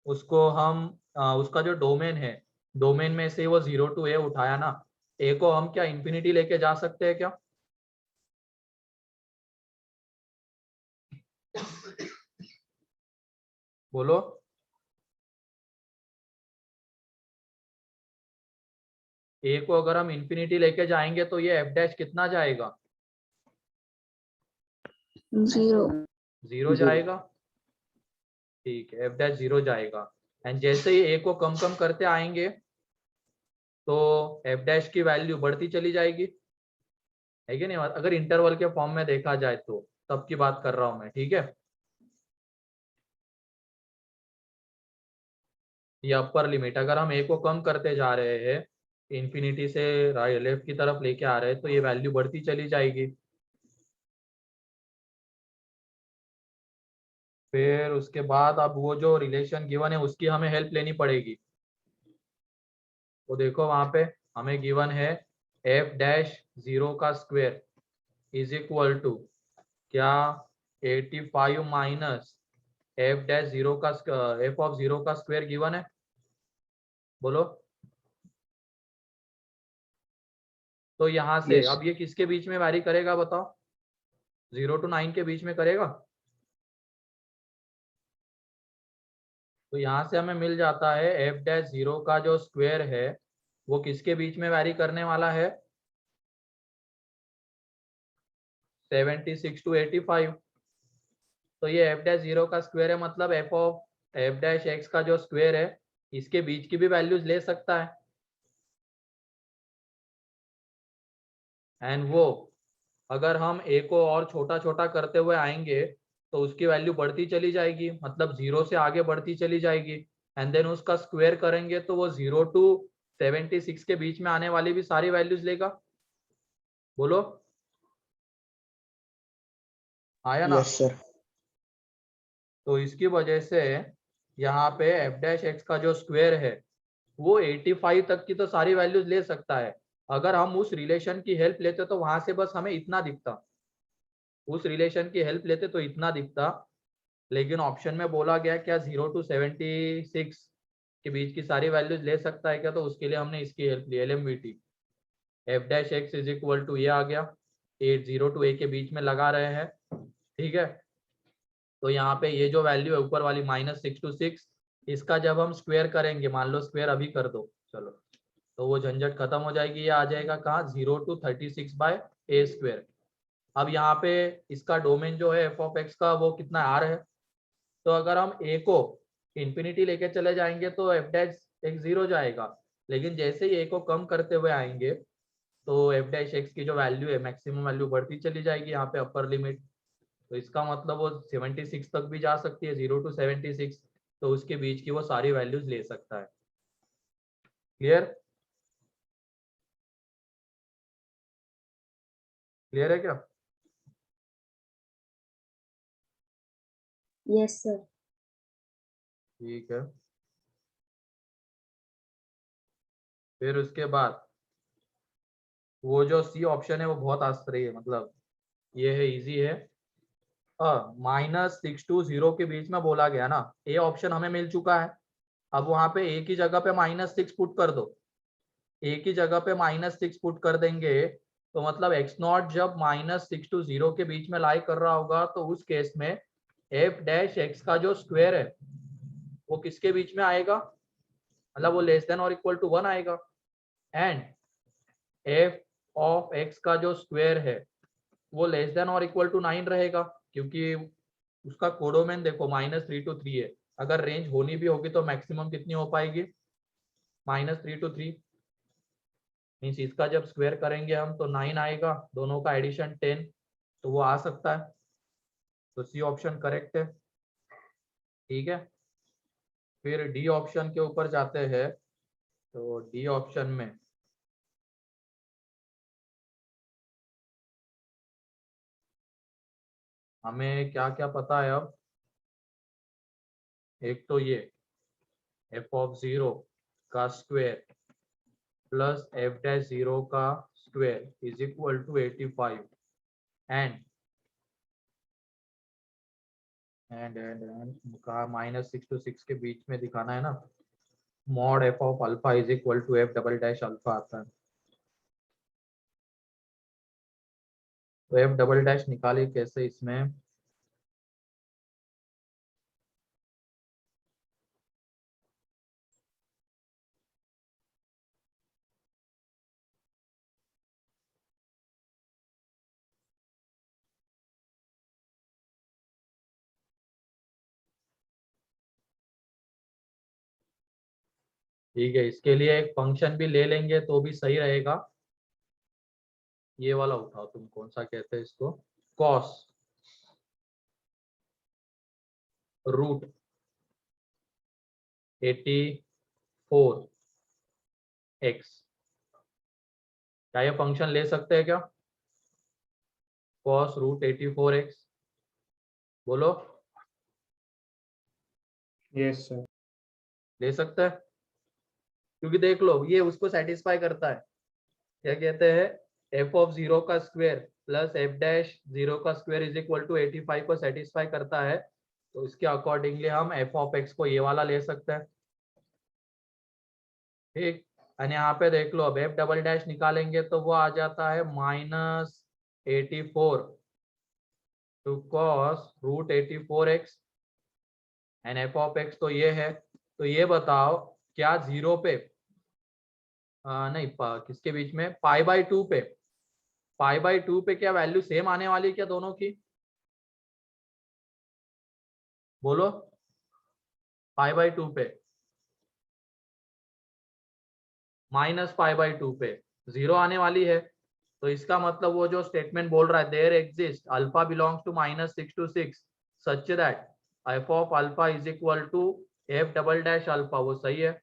उसको हम उसका जो डोमेन है, डोमेन में से वो 0 to a उठाया ना, a को हम क्या इंफिनिटी लेके जा सकते हैं क्या? बोलो। a को अगर हम इंफिनिटी लेके जाएंगे तो ये एफ डैश कितना जाएगा, 0. 0 जाएगा। ठीक है, एफ डैश 0 जाएगा। एंड जैसे ही a को कम कम करते आएंगे तो एफ डैश की वैल्यू बढ़ती चली जाएगी, है कि नहीं? अगर इंटरवल के फॉर्म में देखा जाए तो तब की बात कर रहा हूं मैं। ठीक है, ये अपर लिमिट, अगर हम a को कम करते जा रहे हैं, इंफिनिटी से राइट लेफ्ट की तरफ लेके आ रहे हैं, तो ये वैल्यू बढ़ती चली जाएगी। फिर उसके बाद अब वो जो रिलेशन गिवन है उसकी हमें हेल्प लेनी पड़ेगी। तो देखो वहां पे हमें गिवन है एफ डैश 0 का स्क्वायर इज इक्वल टू क्या, 85 माइनस एफ डैश 0 का एफ ऑफ 0 का स्क्वायर गिवन है। बोलो। तो यहाँ से Yes. अब ये किसके बीच में वैरी करेगा बताओ, 0 to 9 के बीच में करेगा। तो यहाँ से हमें मिल जाता है एफ डैश 0 का जो स्क्वायर है वो किसके बीच में वैरी करने वाला है, 76 to 85। तो ये एफ डैश 0 का स्क्वायर है, मतलब F of F dash x का जो स्क्वायर है इसके बीच की भी वैल्यूज ले सकता है। एंड वो अगर हम a को और छोटा छोटा करते हुए आएंगे तो उसकी वैल्यू बढ़ती चली जाएगी, मतलब 0 से आगे बढ़ती चली जाएगी। एंड देन उसका स्क्वायर करेंगे तो वो 0 to 76 के बीच में आने वाली भी सारी वैल्यूज लेगा। बोलो, आया ना? Yes, sir. तो इसकी वजह से यहाँ पे एफ डैश एक्स का जो स्क्वायर है वो 85 तक की तो सारी वैल्यूज ले सकता है। अगर हम उस रिलेशन की हेल्प लेते तो वहां से बस हमें इतना दिखता, उस रिलेशन की हेल्प लेते तो इतना दिखता, लेकिन ऑप्शन में बोला गया क्या 0 to 76 के बीच की सारी वैल्यूज ले सकता है क्या, तो उसके लिए हमने इसकी हेल्प ली, LMVT। F dash x is equal to ये आ गया, 0 to a के बीच में लगा रहे हैं। ठीक है, तो यहाँ पे ये जो वैल्यू है ऊपर वाली -6 to 6, इसका जब हम स्क्वायर करेंगे, मान लो स्क्वायर अभी कर दो चलो, तो वो झंझट खत्म हो जाएगी। ये आ जाएगा कहाँ, 0 to 36/a स्क्वायर। अब यहाँ पे इसका डोमेन जो है एफ ऑफ एक्स का वो कितना r है, तो अगर हम a को इंफिनिटी लेके चले जाएंगे तो एफ डैश एक्स 0 जाएगा, लेकिन जैसे ही a को कम करते हुए आएंगे तो एफ डैश एक्स की जो वैल्यू है मैक्सिमम वैल्यू बढ़ती चली जाएगी यहाँ पे अपर लिमिट। तो इसका मतलब वो 76 तक भी जा सकती है, 0 to 76, तो उसके बीच की वो सारी वैल्यूज ले सकता है। क्लियर? क्लियर है क्या? Yes, sir. ठीक है, फिर उसके बाद वो जो सी ऑप्शन है वो बहुत आश्चर्य है, मतलब ये है इजी है। -6 to 0 के बीच में बोला गया ना, ए ऑप्शन हमें मिल चुका है। अब वहां पे ए की जगह पे -6 पुट कर दो, ए की जगह पे -6 पुट कर देंगे तो मतलब x0 जब -6 to 0 के बीच में लाई कर रहा होगा तो उस केस में एफ डैश एक्स का जो स्क्वायर है वो किसके बीच में आएगा, मतलब वो लेस देन और इक्वल टू 1 आएगा। एंड एफ ऑफ एक्स का जो स्क्वायर है वो लेस देन और इक्वल टू 9 रहेगा, क्योंकि उसका कोडोमेन देखो -3 to 3 है। अगर रेंज होनी भी होगी तो मैक्सिमम कितनी हो पाएगी, -3 to 3। मीन्स इसका जब स्क्वायर करेंगे हम तो 9 आएगा, दोनों का एडिशन 10, तो वो आ सकता है। तो सी ऑप्शन करेक्ट है। ठीक है, फिर डी ऑप्शन के ऊपर जाते हैं, तो डी ऑप्शन में हमें क्या क्या पता है अब। एक तो ये f(0) का स्क्वायर प्लस f'(0) का square is equal to 85 and कहा -6 to 6 के बीच में दिखाना है ना, mod f of alpha is equal to f'' alpha आता है। तो f'' निकाले कैसे इसमें, ठीक है, इसके लिए एक फंक्शन भी ले लेंगे तो भी सही रहेगा। ये वाला उठाओ, तुम कौन सा कहते हैं इसको, कॉस रूट 84x। क्या ये फंक्शन ले सकते हैं क्या, कॉस रूट 84x? बोलो, यस सर। ले सकता है, क्योंकि देख लो ये उसको सेटिस्फाई करता है। क्या कहते हैं, f(0) का स्क्वायर प्लस f'(0) का स्क्वायर इज इक्वल टू 85 को सेटिस्फाई करता है। तो इसके अकॉर्डिंगली हम f(x) को ये वाला ले सकते हैं। ठीक, और यहाँ पे देख लो अब f'' निकालेंगे तो वो आ जाता है -84 to cos root 84x and f(x) तो ये है। तो ये बताओ क्या 0 पे नहीं किसके बीच में, π/2 पे, π/2 पे क्या वैल्यू सेम आने वाली है क्या दोनों की? बोलो, π/2 पे, -π/2 पे 0 आने वाली है। तो इसका मतलब वो जो स्टेटमेंट बोल रहा है, there exist alpha belongs to -6 to 6 such that f of alpha is equal to f'' alpha, वो सही है।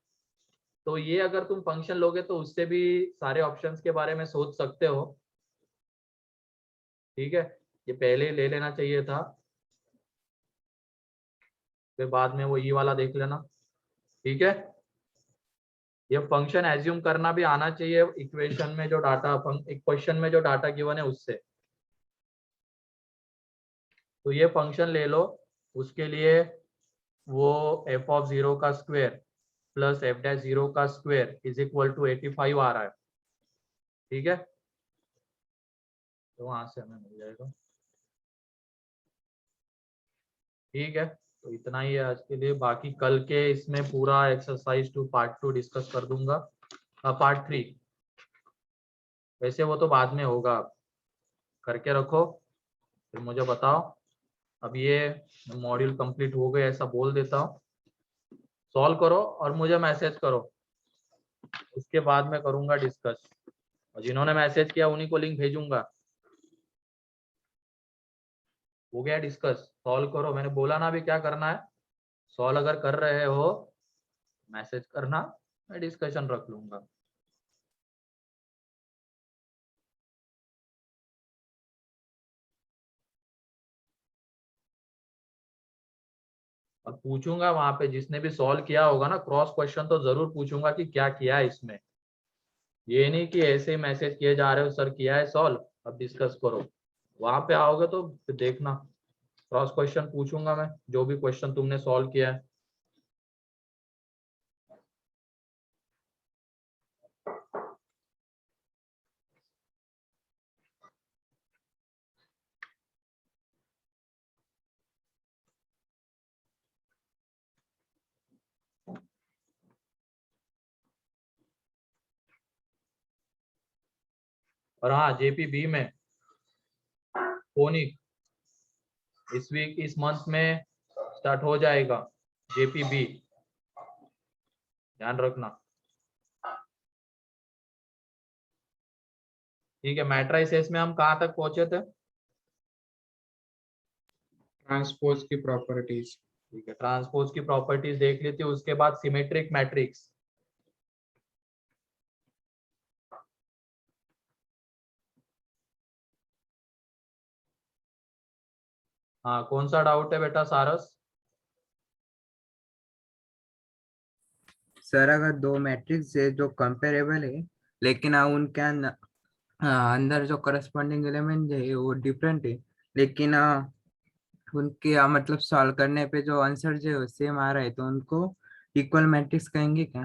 तो ये अगर तुम फंक्शन लोगे तो उससे भी सारे ऑप्शंस के बारे में सोच सकते हो। ठीक है, ये पहले ही ले लेना चाहिए था, फिर बाद में वो ये वाला देख लेना। ठीक है, ये फंक्शन एज्यूम करना भी आना चाहिए इक्वेशन में जो डाटा, एक क्वेश्चन में जो डाटा गिवन है उससे। तो ये फंक्शन ले लो, उसके लिए वो f(0) का स्क्वायर प्लस f'(0) का स्क्वायर इज इक्वल टू 85 आ रहा है। ठीक है, तो वहां से हमें मिल जाएगा। ठीक है, तो इतना ही है आज के लिए, बाकी कल के इसमें पूरा एक्सरसाइज पार्ट 2 डिस्कस कर दूंगा, पार्ट 3। वैसे वो तो बाद में होगा, करके रखो फिर मुझे बताओ। अब ये मॉड्यूल कंप्लीट हो गए ऐसा बोल देता हूँ, सॉल्व करो और मुझे मैसेज करो, उसके बाद मैं करूंगा डिस्कस, और जिन्होंने मैसेज किया उन्हीं को लिंक भेजूंगा। हो गया डिस्कस, सॉल्व करो, मैंने बोला ना अभी क्या करना है, सॉल्व अगर कर रहे हो मैसेज करना, मैं डिस्कशन रख लूंगा। और पूछूंगा वहां पे जिसने भी सॉल्व किया होगा ना, क्रॉस क्वेश्चन तो जरूर पूछूंगा कि क्या किया है इसमें। ये नहीं कि ऐसे ही मैसेज किए जा रहे हो सर किया है सॉल्व अब डिस्कस करो, वहां पे आओगे तो फिर देखना क्रॉस क्वेश्चन पूछूंगा मैं, जो भी क्वेश्चन तुमने सॉल्व किया है। और हाँ, JP-B में फोनिक इस वीक, इस मंथ में स्टार्ट हो जाएगा JP-B, ध्यान रखना। ठीक है, मैट्राइसेस में हम कहाँ तक पहुंचे थे? ट्रांसपोज की प्रॉपर्टीज। ठीक है, ट्रांसपोज की प्रॉपर्टीज देख ली थी। उसके बाद सिमेट्रिक मैट्रिक्स। हाँ, कौन सा डाउट है बेटा सारस? सर अगर दो मैट्रिक्स है जो कंपेरेबल है, लेकिन उनके अंदर जो करस्पॉन्डिंग एलिमेंट है वो डिफरेंट है, लेकिन उनके मतलब सॉल्व करने पे जो आंसर जो सेम आ रहा है, तो उनको इक्वल मैट्रिक्स कहेंगे क्या?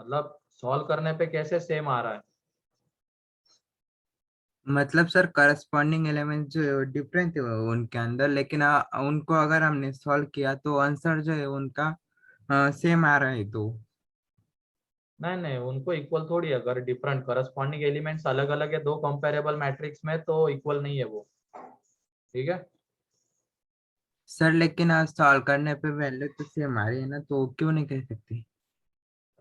मतलब सॉल्व करने पे कैसे सेम आ रहा है? मतलब सर करस्पॉन्डिंग एलिमेंट जो डिफरेंट है वो उनके अंदर, लेकिन उनको अगर हमने सॉल्व किया तो आंसर जो है उनका सेम आ रहा है तो। नहीं नहीं, उनको इक्वल थोड़ी है। अगर डिफरेंट करस्पॉन्डिंग एलिमेंट्स अलग अलग है दो कंपेरेबल मैट्रिक्स में, तो इक्वल नहीं है वो। ठीक है। सर लेकिन सॉल्व करने पे वैल्यू तो सेम आ रही है ना, तो क्यों नहीं कह सकते?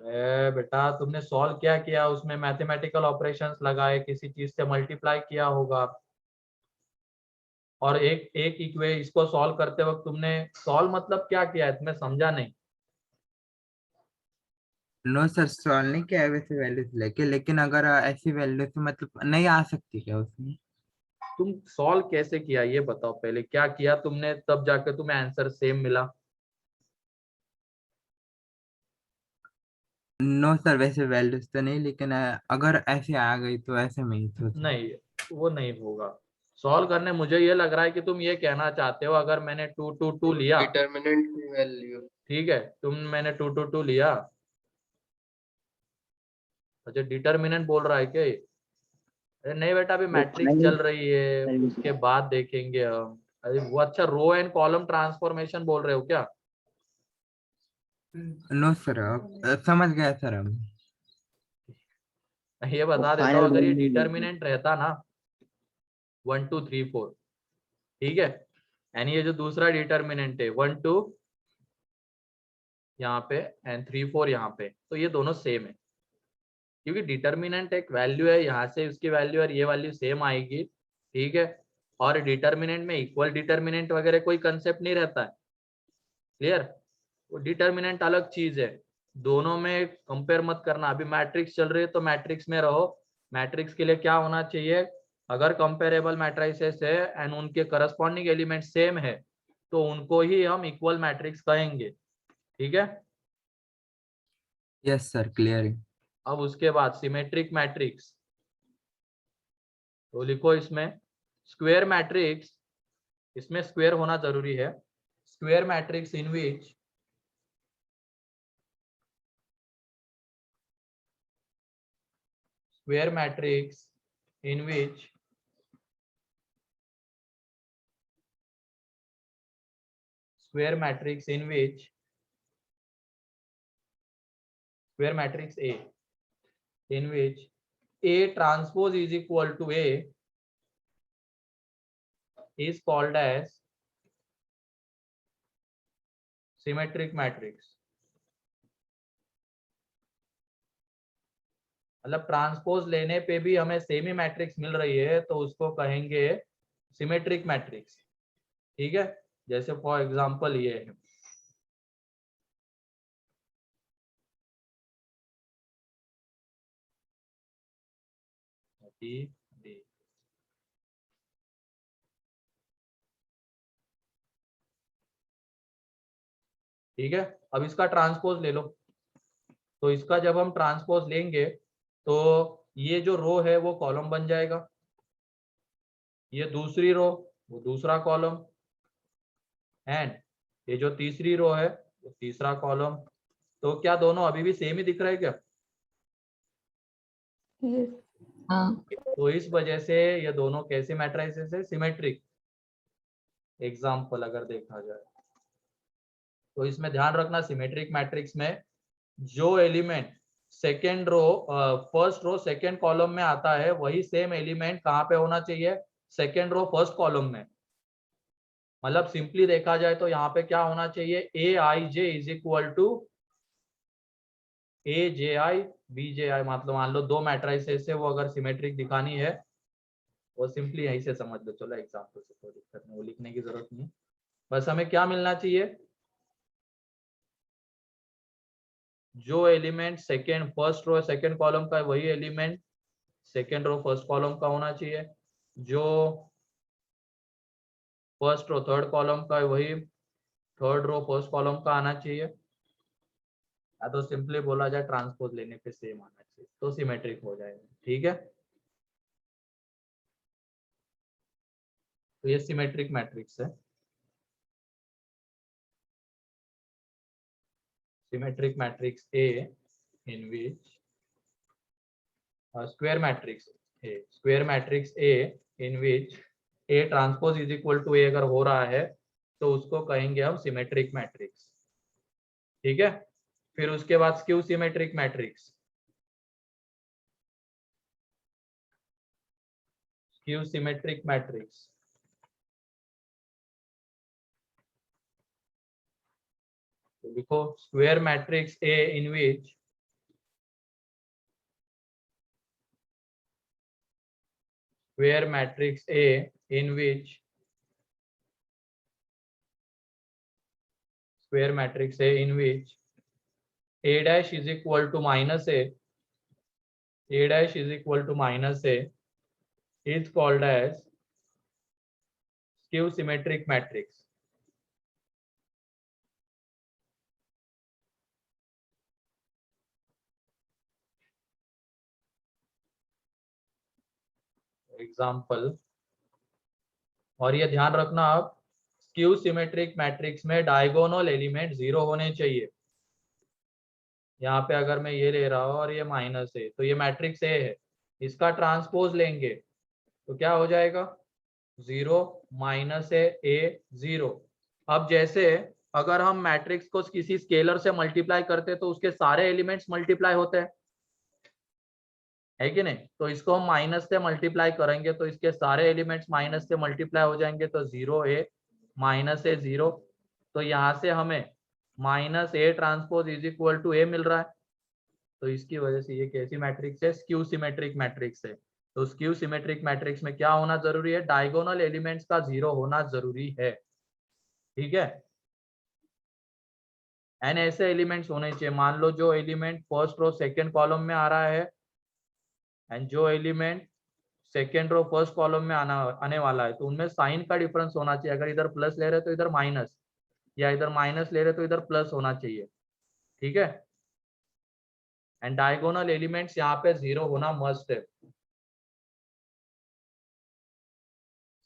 अरे बेटा, तुमने सॉल्व क्या किया? उसमें मैथमेटिकल ऑपरेशंस लगाए, किसी चीज से मल्टीप्लाई किया होगा, और एक एक इक्वे इसको सॉल्व करते वक्त तुमने सॉल्व मतलब क्या किया है, तुम्हें समझा नहीं। नो सर, सॉल्व नहीं किया है वैसे वैल्यू से लेके, लेकिन अगर ऐसी वैल्यू से मतलब नहीं आ सकती क्या उसमें? तुम सॉल्व कैसे किया ये बताओ पहले, क्या किया तुमने तब जाकर तुम्हें आंसर सेम मिला? नो सर, वैसे वैल्यूज तो नहीं, लेकिन अगर ऐसे आ गई तो ऐसे में ही सोचा। नहीं, वो नहीं होगा। सॉल्व करने मुझे ये लग रहा है कि तुम ये कहना चाहते हो, अगर मैंने 2 2 2 लिया, डिटर्मिनेंट की वैल्यू। ठीक है, मैंने 2 2 2 लिया। अच्छा, डिटर्मिनेंट बोल रहा है क्या ये? अरे नहीं बेटा, अभी मैट्रिक्स नहीं चल रही है, उसके बाद देखेंगे हम। अरे वो, अच्छा, रो एंड कॉलम ट्रांसफॉर्मेशन बोल रहे हो क्या? नो सर, समझ गया सर हम। ये बता देता हूँ, फाइनल अगर ये वैल्यू। डिटर्मिनेंट रहता ना 1 2 3 4, ठीक है, यानी ये जो दूसरा डिटर्मिनेंट है 1 2 यहाँ पे एंड 3 4 यहाँ पे, तो ये दोनों सेम है, क्योंकि डिटर्मिनेंट एक वैल्यू है, यहाँ से उसकी वैल्यू और ये वैल्यू सेम आएगी। ठीक है, और डिटर्मिनेंट में इक्वल डिटर्मिनेंट वगैरह कोई कंसेप्ट नहीं रहता है। क्लियर? वो डिटर्मिनेंट अलग चीज है, दोनों में कंपेयर मत करना। अभी मैट्रिक्स चल रही है तो मैट्रिक्स में रहो। मैट्रिक्स के लिए क्या होना चाहिए? अगर कंपेरेबल मैट्रिसेस है एंड उनके करस्पॉन्डिंग एलिमेंट सेम है, तो उनको ही हम इक्वल मैट्रिक्स कहेंगे। ठीक है। यस सर, क्लियर है। अब उसके बाद सिमेट्रिक मैट्रिक्स, तो लिखो इसमें स्क्वायर मैट्रिक्स, इसमें स्क्वायर होना जरूरी है। Square matrix in which square matrix in which square matrix in which square matrix A in which A transpose is equal to A is called as symmetric matrix। मतलब transpose लेने पे भी हमें semi matrix मिल रही है, तो उसको कहेंगे सिमेट्रिक मैट्रिक्स। ठीक है, जैसे फॉर एग्जांपल ये है, डी डी। ठीक है, अब इसका ट्रांसपोज ले लो। तो इसका जब हम ट्रांसपोज लेंगे, तो ये जो रो है वो कॉलम बन जाएगा, ये दूसरी रो वो दूसरा कॉलम, एंड ये जो तीसरी रो है वो तीसरा कॉलम। तो क्या दोनों अभी भी सेम ही दिख रहा है क्या? हाँ। तो इस वजह से ये दोनों कैसे मैट्रिसेस है? सिमेट्रिक। एग्जाम्पल अगर देखा जाए तो इसमें ध्यान रखना, सिमेट्रिक मैट्रिक्स में जो element second row first row second column में आता है, वही सेम एलिमेंट कहाँ पे होना चाहिए? सेकेंड रो फर्स्ट कॉलम में। मतलब सिंपली देखा जाए तो यहाँ पे क्या होना चाहिए? A i j is equal to a j i b j i. मतलब मान लो दो मैट्रिसेस है, वो अगर सिमेट्रिक दिखानी है, वो सिंपली यहीं से समझ लो। चलो एग्जाम्पल से, कोई दिक्कत नहीं, वो लिखने की जरूरत नहीं। बस हमें क्या मिलना चाहिए, जो element second first row second column का है वही element second row first column का होना चाहिए, जो फर्स्ट रो थर्ड कॉलम का है वही थर्ड रो फर्स्ट कॉलम का आना चाहिए, या तो सिंपली बोला जाए ट्रांसपोज लेने पे सेम आना चाहिए, तो सिमेट्रिक हो जाएगा। ठीक है, तो ये सिमेट्रिक मैट्रिक्स है। Symmetric matrix A in which square matrix A in which A transpose is equal to A अगर हो रहा है तो उसको कहेंगे हम सिमेट्रिक मैट्रिक्स। ठीक है, फिर उसके बाद skew symmetric matrix, skew symmetric matrix तो लिखो square matrix A in which square matrix A in which square matrix A in which A dash is equal to minus A dash is equal to minus A is called as skew symmetric matrix. Example, और ये ध्यान रखना आप skew symmetric matrix में diagonal element 0 होने चाहिए। यहाँ पे अगर मैं ये ले रहा हूँ और ये माइनस है तो ये मैट्रिक्स ए है, इसका ट्रांसपोज लेंगे तो क्या हो जाएगा 0 माइनस ए 0। अब जैसे अगर हम मैट्रिक्स को किसी स्केलर से मल्टीप्लाई करते तो उसके सारे एलिमेंट्स मल्टीप्लाई होते हैं, है कि नहीं? तो इसको हम माइनस से मल्टीप्लाई करेंगे तो इसके सारे एलिमेंट्स माइनस से मल्टीप्लाई हो जाएंगे, तो 0 ए माइनस ए 0, तो यहाँ से हमें minus A transpose is equal to A मिल रहा है। तो इसकी वजह से ये कैसी मैट्रिक्स है, स्क्यू सिमेट्रिक मैट्रिक्स है। तो स्क्यू सिमेट्रिक मैट्रिक्स में क्या होना जरूरी है, डायगोनल एलिमेंट्स का 0 होना जरूरी है। ठीक है, एन ऐसे एलिमेंट्स होने चाहिए, मान लो जो element first row second column में आ रहा है एंड जो element second row first column में आने वाला है, तो उनमें साइन का डिफरेंस होना चाहिए। अगर इधर प्लस ले रहे तो इधर माइनस, या इधर माइनस ले रहे तो इधर प्लस होना चाहिए। ठीक है, एंड डायगोनल एलिमेंट्स यहाँ पे 0 होना मस्ट है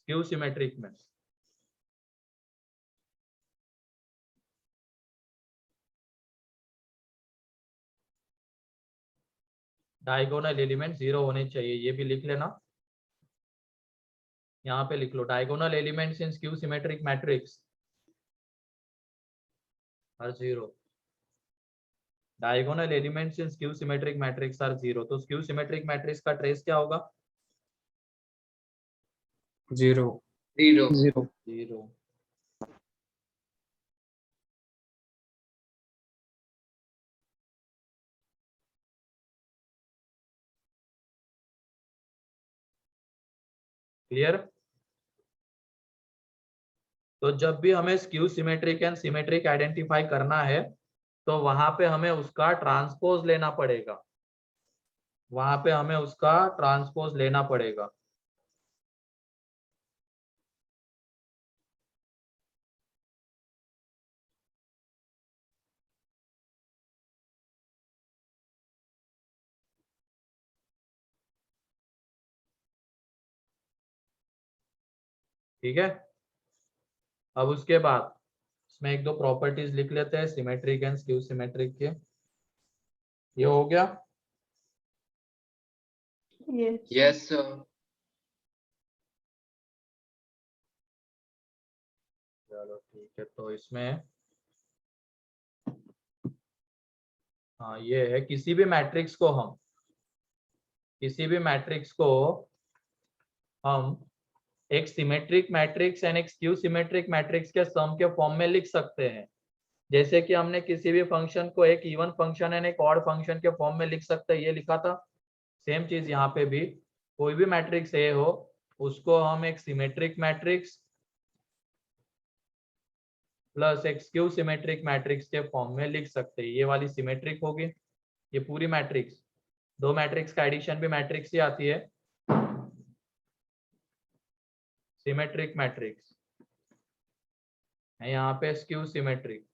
स्क्यू सिमेट्रिक में। डायगोनल एलिमेंट 0 होने चाहिए, ये भी लिख लेना, यहाँ पे लिख लो diagonal elements in skew symmetric matrix are 0। Diagonal elements in skew symmetric matrix are 0। तो स्क्यू सिमेट्रिक मैट्रिक्स का ट्रेस क्या होगा, 0 0 0। क्लियर? तो जब भी हमें skew symmetric and symmetric identify करना है तो वहां पे हमें उसका ट्रांसपोज लेना पड़ेगा, वहां पे हमें उसका ट्रांसपोज लेना पड़ेगा। ठीक है, अब उसके बाद इसमें एक दो प्रॉपर्टीज लिख लेते हैं सिमेट्रिक एंड स्क्यू सिमेट्रिक के। ये हो गया, yes sir चलो ठीक है। तो इसमें हाँ ये है, किसी भी मैट्रिक्स को हम एक सिमेट्रिक मैट्रिक्स एंड एक स्क्यू सिमेट्रिक मैट्रिक्स के सम के फॉर्म में लिख सकते हैं। जैसे कि हमने किसी भी फंक्शन को एक इवन फंक्शन एंड एक ऑड फंक्शन के फॉर्म में लिख सकते हैं, ये लिखा था। सेम चीज यहाँ पे भी, कोई भी मैट्रिक्स ए हो उसको हम एक symmetric matrix plus x Q symmetric matrix के फॉर्म में लिख सकते हैं। ये वाली सिमेट्रिक होगी, ये पूरी मैट्रिक्स, दो मैट्रिक्स का एडिशन भी मैट्रिक्स ही आती है, सिमेट्रिक मैट्रिक्स है यहाँ पे स्क्यू सिमेट्रिक।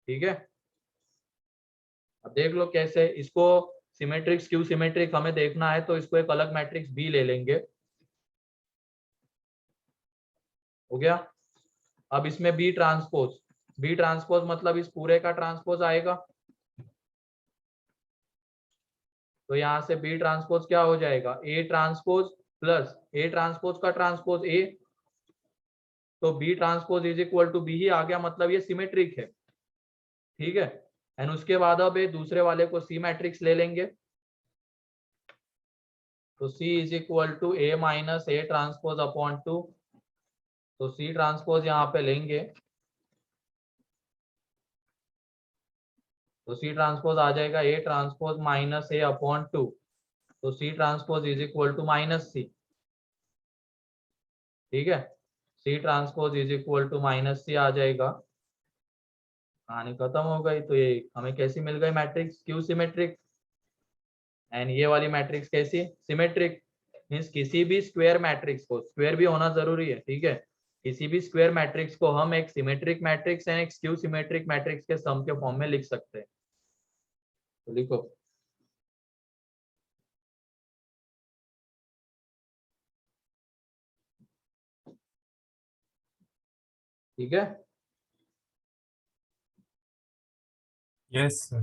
ठीक है, अब देख लो कैसे इसको सिमेट्रिक स्क्यू सिमेट्रिक हमें देखना है, तो इसको एक अलग मैट्रिक्स बी ले लेंगे। हो गया। अब इसमें बी ट्रांसपोज मतलब इस पूरे का ट्रांसपोज आएगा, तो यहाँ से बी ट्रांसपोज क्या हो जाएगा, A transpose plus A transpose का ट्रांसपोज ए, तो B transpose is equal to B ही आ गया, मतलब ये सिमेट्रिक है। ठीक है, एंड उसके बाद अब ये दूसरे वाले को सी मैट्रिक्स ले लेंगे, तो C is equal to A minus A transpose upon two, तो सी ट्रांसपोज यहाँ पे लेंगे, तो सी ट्रांसपोज आ जाएगा A transpose minus A upon two, तो C transpose is equal to minus C. ठीक है, C transpose is equal to minus C आ जाएगा, कहानी खत्म हो गई। तो ये हमें कैसी मिल गई मैट्रिक्स, क्यू सिमेट्रिक, एंड ये वाली मैट्रिक्स कैसी, सिमेट्रिक। मीन्स किसी भी स्क्वायर मैट्रिक्स को, स्क्वायर भी होना जरूरी है, ठीक है, किसी भी स्क्वायर मैट्रिक्स को हम एक सिमेट्रिक मैट्रिक्स एंड एक स्क्यू सिमेट्रिक मैट्रिक्स के सम के फॉर्म में लिख सकते हैं। तो लिखो, ठीक है। Yes, sir.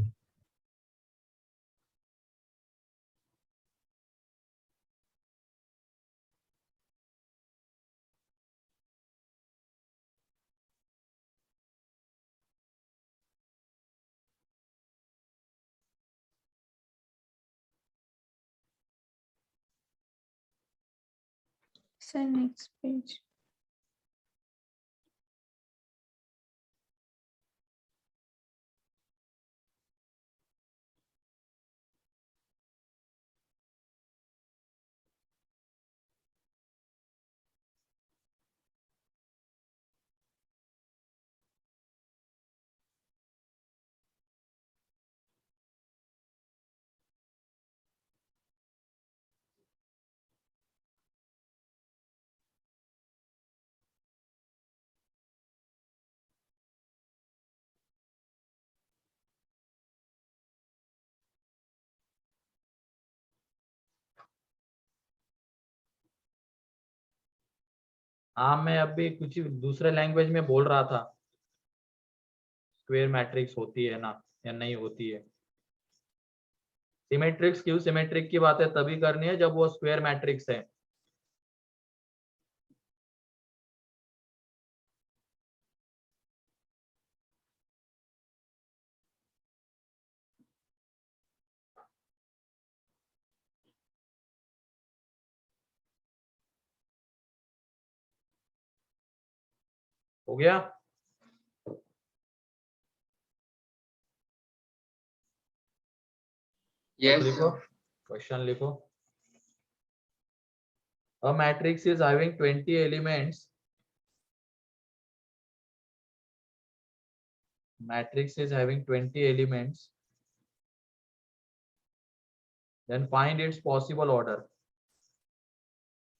Sir, next page. हाँ, मैं अभी कुछ दूसरे लैंग्वेज में बोल रहा था, स्क्वायर मैट्रिक्स होती है ना या नहीं होती है। सिमेट्रिक स्क्यू सिमेट्रिक की बातें तभी करनी है जब वो स्क्वायर मैट्रिक्स है। हो गया। Yes, लिखो, sir. क्वेश्चन लिखो। A matrix is having 20 elements. Matrix is having 20 elements. Then find its possible order.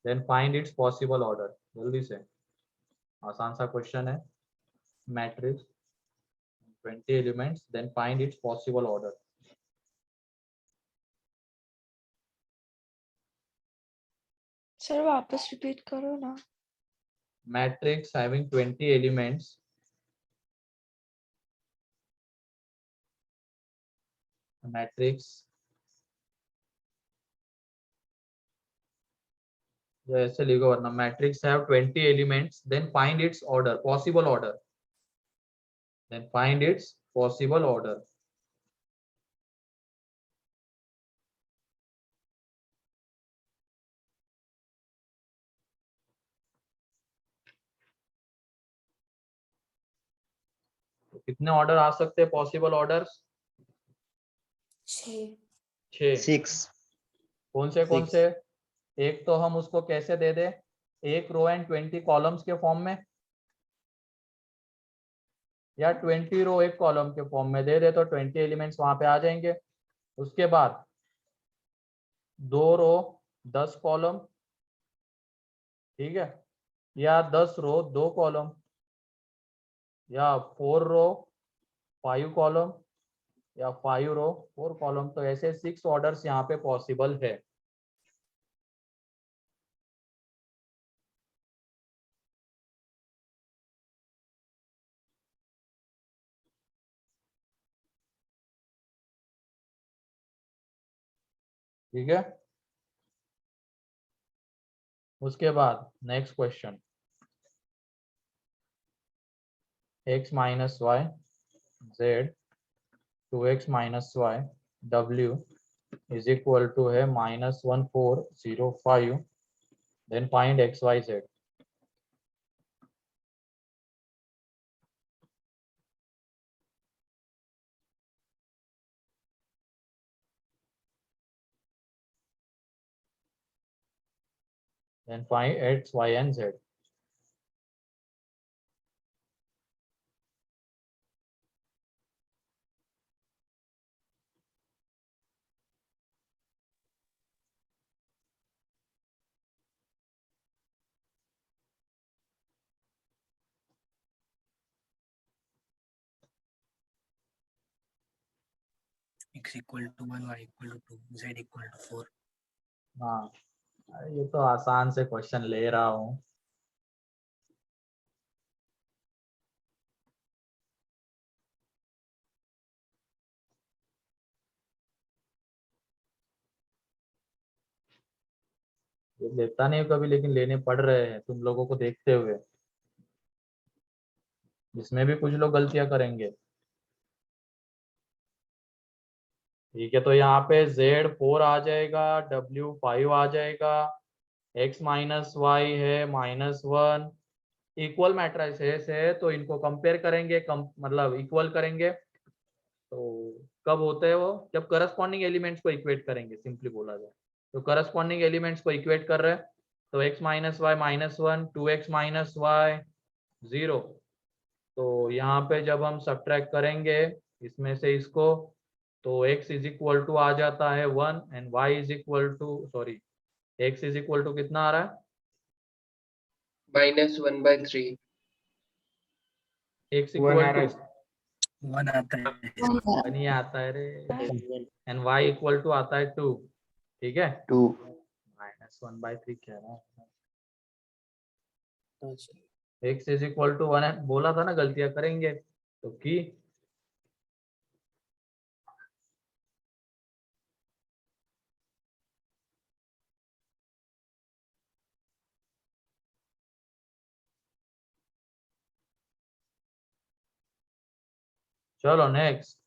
Then find its possible order. जल्दी से, आसान सा क्वेश्चन है। Matrix 20 elements, then find its possible order. Sir वापस repeat करो ना। Matrix having 20 elements. Matrix, ऐसे लिखो वरना, matrix have 20 elements, then find its order, possible order. Then find its possible order. तो कितने ऑर्डर आ सकते हैं पॉसिबल ऑर्डर्स? 6। 6. कौन से? एक तो हम उसको कैसे दे दे, एक रो एंड 20 कॉलम्स के फॉर्म में, या 20 रो एक कॉलम के फॉर्म में दे दे तो 20 एलिमेंट्स वहां पे आ जाएंगे। उसके बाद 2 रो 10 कॉलम, ठीक है, या 10 रो 2 कॉलम, या 4 रो 5 कॉलम, या 5 रो 4 कॉलम। तो ऐसे 6 ऑर्डर्स यहाँ पे पॉसिबल है। ठीक है, उसके बाद next question, x minus y z 2x minus y w is equal to है -1405, then find x y z। then find x y and z। x equal to 1, y equal to 2, z equal to 4. हाँ, अरे ये तो आसान से question ले रहा हूँ। ये लेता नहीं कभी, लेकिन लेने पड़ रहे हैं तुम लोगों को देखते हुए। इसमें भी कुछ लोग गलतियां करेंगे। ठीक है, तो यहाँ पे z 4 आ जाएगा, w 5 आ जाएगा, x माइनस वाई है -1। इक्वल मैट्रिसेस है तो इनको कंपेयर करेंगे, मतलब इक्वल करेंगे। तो कब होते हैं वो, जब करस्पॉन्डिंग एलिमेंट्स को इक्वेट करेंगे, सिंपली बोला जाए तो करस्पॉन्डिंग एलिमेंट्स को इक्वेट कर रहे हैं। तो x minus y -1, 2x minus y 0। तो यहाँ पे जब हम सब्ट्रैक्ट करेंगे इसमें से इसको, तो x इज इक्वल टू आ जाता है 1 and y is equal to, sorry, x is equal to कितना आ रहा है, -1/3। x इक्वल टू 1 आता है. नहीं आता है रे, एंड y इक्वल टू आता है 2। ठीक है, 2 -1/3 कह रहा है। x इज इक्वल टू 1 बोला था ना, गलतियां करेंगे तो की। चलो नेक्स्ट।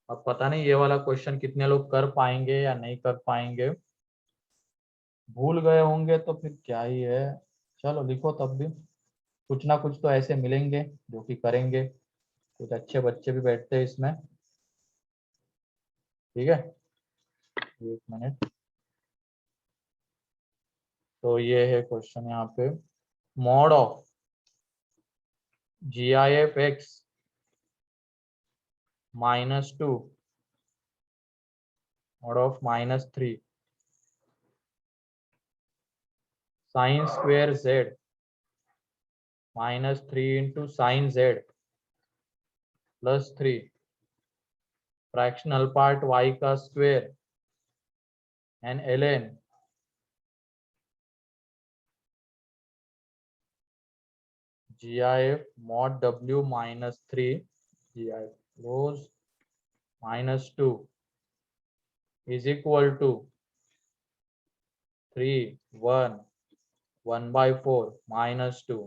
अब पता नहीं ये वाला क्वेश्चन कितने लोग कर पाएंगे या नहीं कर पाएंगे, भूल गए होंगे तो फिर क्या ही है। चलो लिखो, तब भी कुछ ना कुछ तो ऐसे मिलेंगे जो कि करेंगे। कुछ अच्छे बच्चे भी बैठते हैं इसमें। ठीक है, 1 मिनट। तो ये है क्वेश्चन यहाँ पे, mod of GIF x -2 mod of -3 sin square z -3 into sin z +3 fractional part y का square and ln GIF mod w -3 GIF close -2 is equal to 3 1 1/4 -2।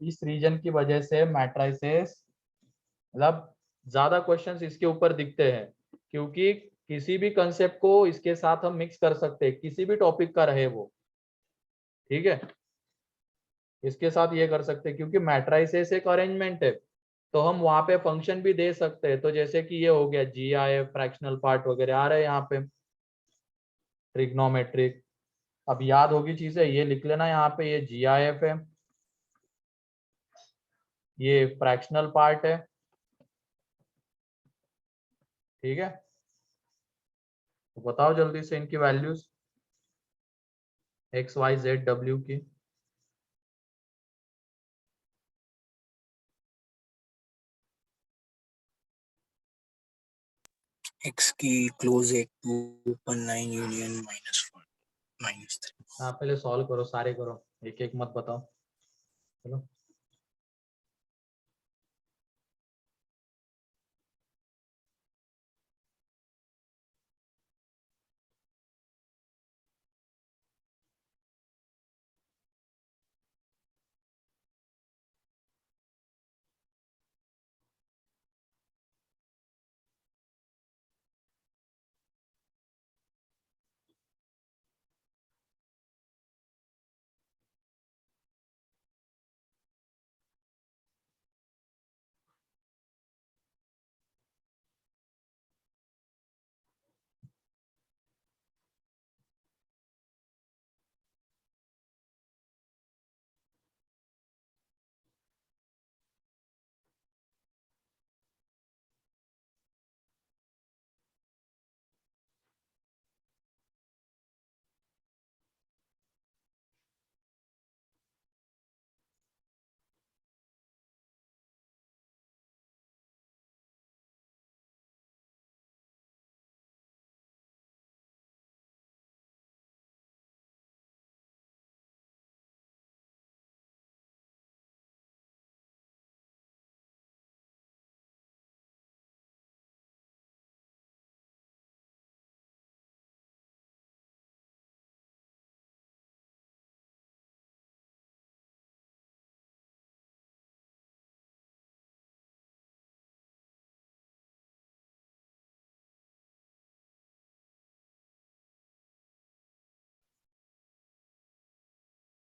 इस रीजन की वजह से मैट्रिसेस, मतलब ज्यादा क्वेश्चंस इसके ऊपर दिखते हैं, क्योंकि किसी भी कंसेप्ट को इसके साथ हम मिक्स कर सकते हैं, किसी भी टॉपिक का रहे वो। ठीक है, इसके साथ ये कर सकते हैं, क्योंकि मैट्रिसेस एक अरेंजमेंट है, तो हम वहां पे फंक्शन भी दे सकते हैं। तो जैसे कि ये हो गया GIF, फ्रैक्शनल पार्ट वगैरह आ रहे हैं यहाँ पे। ट्रिग्नोमेट्रिक। अब याद होगी चीजें, ये लिख लेना यहाँ पे, ये GIF है, ये फ्रैक्शनल पार्ट है, ठीक है। तो बताओ जल्दी से इनकी values x y z w की। X की close है 2.9 union -4 -3. हाँ पहले सॉल्व करो, सारे करो, एक एक मत बताओ। चलो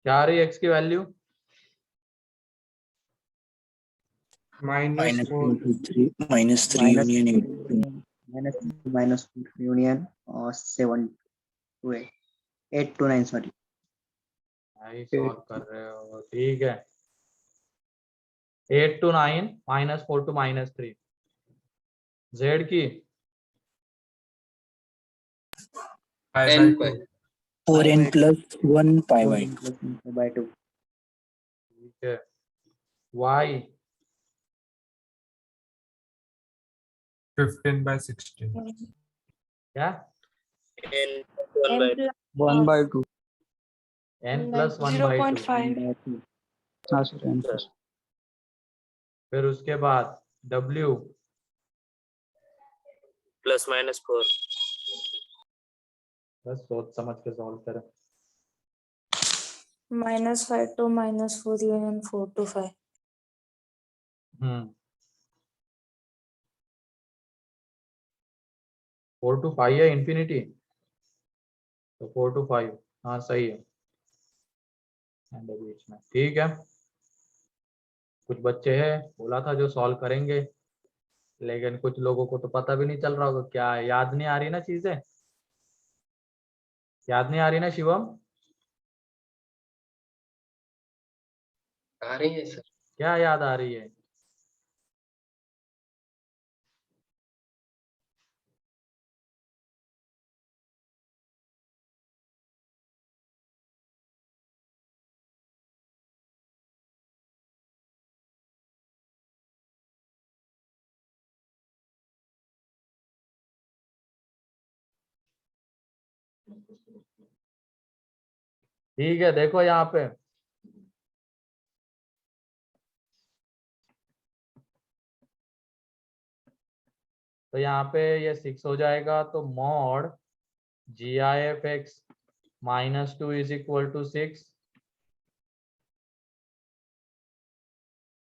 क्या आ रही है x की value? -4 -3 union 8. -4 union 7 to 8 8 to 9 sorry. भाई सॉल्व कर रहे हो, ठीक है। 8 to 9 -4 to -3 z की 10 4n plus 1 pi by 2. 4 + 1 / 2. ठीक है। y 15/16 क्या? N 1/2. n plus 1/2। 0.5. हाँ सर n plus. फिर उसके बाद w +-4. बस सोच समझ के सॉल्व करें। -5 to -4 union 4 to 5. 4 to 5 है इंफिनिटी, तो 4 to 5, हाँ सही है। एंड बीच में, ठीक है। कुछ बच्चे हैं बोला था जो सॉल्व करेंगे, लेकिन कुछ लोगों को तो पता भी नहीं चल रहा होगा, क्या है, याद नहीं आ रही ना चीजें, याद नहीं आ रही ना शिवम? आ रही है सर। क्या याद आ रही है? ठीक है, देखो यहाँ पे तो यहाँ पे ये 6 हो जाएगा, तो मॉड GIF(x -2 = 6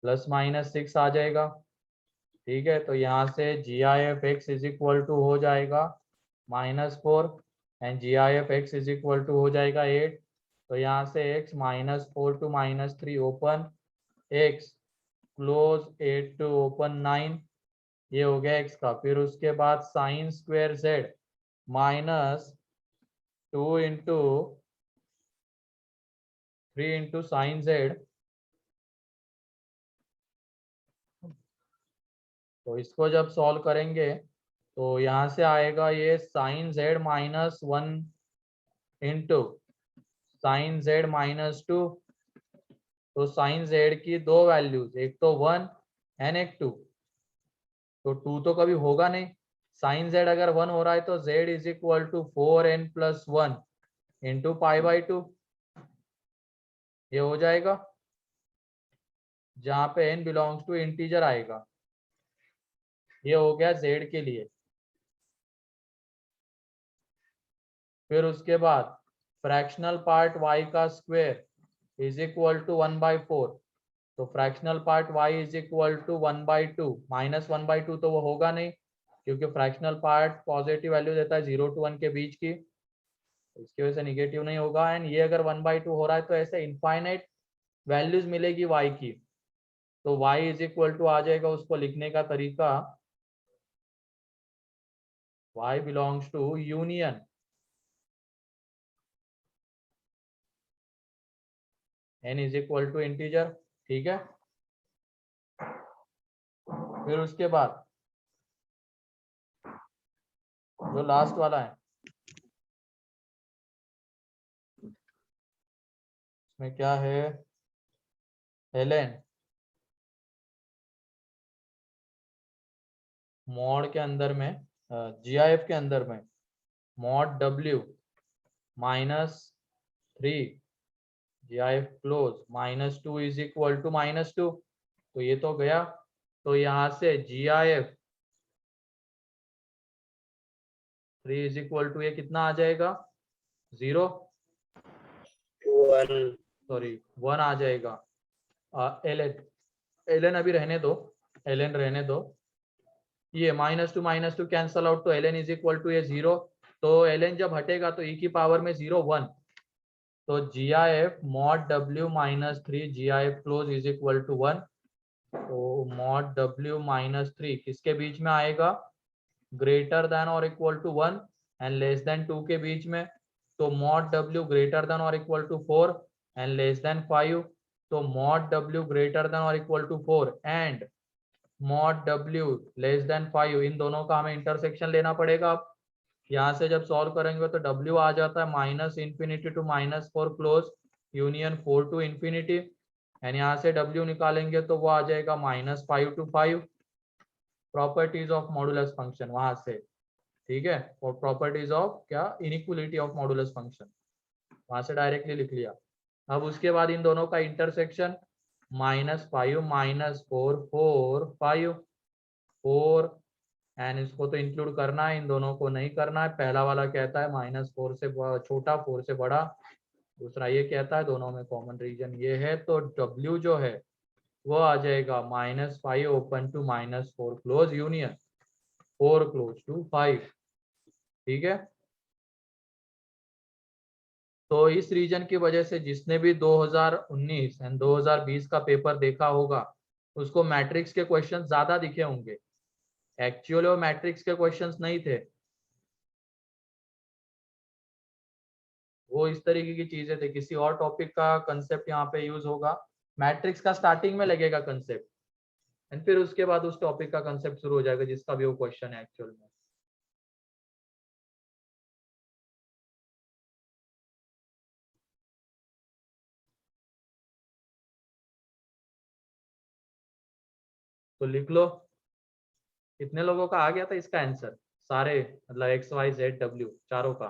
±6 आ जाएगा, ठीक है। तो यहाँ से GIF(x = हो जाएगा -4 एंड GIF(x = हो जाएगा 8। तो यहाँ से x -4 to -3 open, x close 8 to open 9, ये हो गया x का। फिर उसके बाद sin² z 2 into 3 into sin z, तो इसको जब सॉल्व करेंगे तो यहाँ से आएगा ये sin z minus 1 into sin z minus 2। तो sin z की दो वैल्यूज, एक तो 1 एंड एक 2, तो 2 तो कभी होगा नहीं। sin z अगर 1 हो रहा है तो z is equal to 4n plus 1 into pi by 2, ये हो जाएगा, जहाँ पे n बिलोंग्स टू इंटीजर आएगा। ये हो गया z के लिए। फिर उसके बाद फ्रैक्शनल पार्ट y का स्क्वायर इज इक्वल टू 1/4, तो fractional part y is equal to 1/2, minus 1/2 तो वो होगा नहीं, क्योंकि फ्रैक्शनल पार्ट पॉजिटिव वैल्यू देता है 0 to 1 के बीच की, इसकी वजह से निगेटिव नहीं होगा। एंड ये अगर 1/2 हो रहा है तो ऐसे इनफाइनाइट वैल्यूज मिलेगी y की, तो y इज इक्वल टू आ जाएगा, उसको लिखने का तरीका y belongs to union n is equal to integer. ठीक है, फिर उसके बाद जो लास्ट वाला है इसमें क्या है, ln मॉड के अंदर में GIF के अंदर में mod w minus 3 GIF close minus 2 is equal to minus 2, तो ये तो गया। तो यहाँ से GIF 3 इज इक्वल टू ये कितना आ जाएगा, 0 सॉरी 1 आ जाएगा। ln अभी रहने दो, ln रहने दो, ये माइनस टू कैंसल आउट, तो ln इज इक्वल टू ये 0, तो ln जब हटेगा तो e की पावर में 0 1, तो GIF mod w minus 3 GIF close is equal to 1, तो मॉड w माइनस 3 किसके बीच में आएगा, ग्रेटर देन और equal to 1 and less than 2 के बीच में, तो मॉड w ग्रेटर देन और equal to 4 and less than 5, तो मॉड w ग्रेटर देन और equal to 4 and mod w less than 5, इन दोनों का हमें इंटरसेक्शन लेना पड़ेगा। अब यहाँ से जब सॉल्व करेंगे तो w आ जाता है minus infinity to minus 4 close union 4 to infinity, and यहाँ से w निकालेंगे तो वो आ जाएगा minus 5 to 5, properties of modulus function वहां से। ठीक है, और प्रॉपर्टीज ऑफ क्या, इनइक्वलिटी ऑफ मॉडुलस फंक्शन, वहां से डायरेक्टली लिख लिया। अब उसके बाद इन दोनों का इंटरसेक्शन -5 -4 4 5 4, एंड इसको तो इंक्लूड करना है, इन दोनों को नहीं करना है। पहला वाला कहता है -4 से छोटा 4 से बड़ा, दूसरा ये कहता है दोनों में कॉमन रीजन ये है, तो W जो है वो आ जाएगा -5 open to -4 close union 4 close to 5। ठीक है, तो इस रीजन की वजह से जिसने भी 2019 एंड 2020 का पेपर देखा होगा उसको मैट्रिक्स के क्वेश्चन ज्यादा दिखे होंगे, एक्चुअली वो मैट्रिक्स के क्वेश्चंस नहीं थे, वो इस तरीके की चीजें थे, किसी और टॉपिक का कंसेप्ट यहाँ पे यूज होगा, मैट्रिक्स का स्टार्टिंग में लगेगा कंसेप्ट एंड फिर उसके बाद उस टॉपिक का कंसेप्ट शुरू हो जाएगा जिसका भी वो क्वेश्चन है एक्चुअल में। तो लिख लो, कितने लोगों का आ गया था इसका आंसर, सारे मतलब एक्स वाई जेड डब्ल्यू चारों का।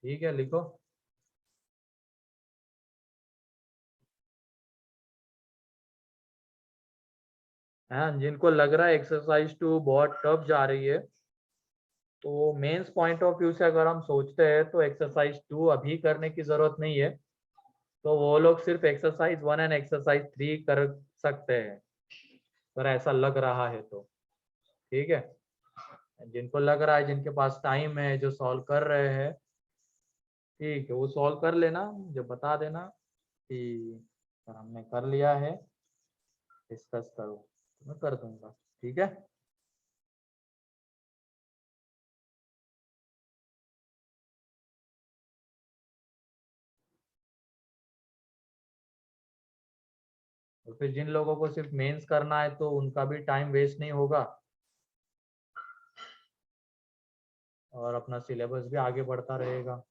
ठीक है, लिखो। हाँ, जिनको लग रहा है एक्सरसाइज 2 बहुत टफ जा रही है, तो मेंस पॉइंट ऑफ व्यू से अगर हम सोचते हैं तो एक्सरसाइज 2 अभी करने की जरूरत नहीं है, तो वो लोग सिर्फ एक्सरसाइज 1 एंड एक्सरसाइज 3 कर सकते हैं, अगर ऐसा लग रहा है तो। ठीक है, जिनको लग रहा है, जिनके पास टाइम है, जो सॉल्व कर रहे हैं, ठीक है, वो सॉल्व कर लेना, मुझे बता देना कि सर हमने कर लिया है, डिस्कस करो, मैं कर दूंगा। ठीक है, और फिर जिन लोगों को सिर्फ मेंस करना है तो उनका भी टाइम वेस्ट नहीं होगा और अपना सिलेबस भी आगे बढ़ता रहेगा,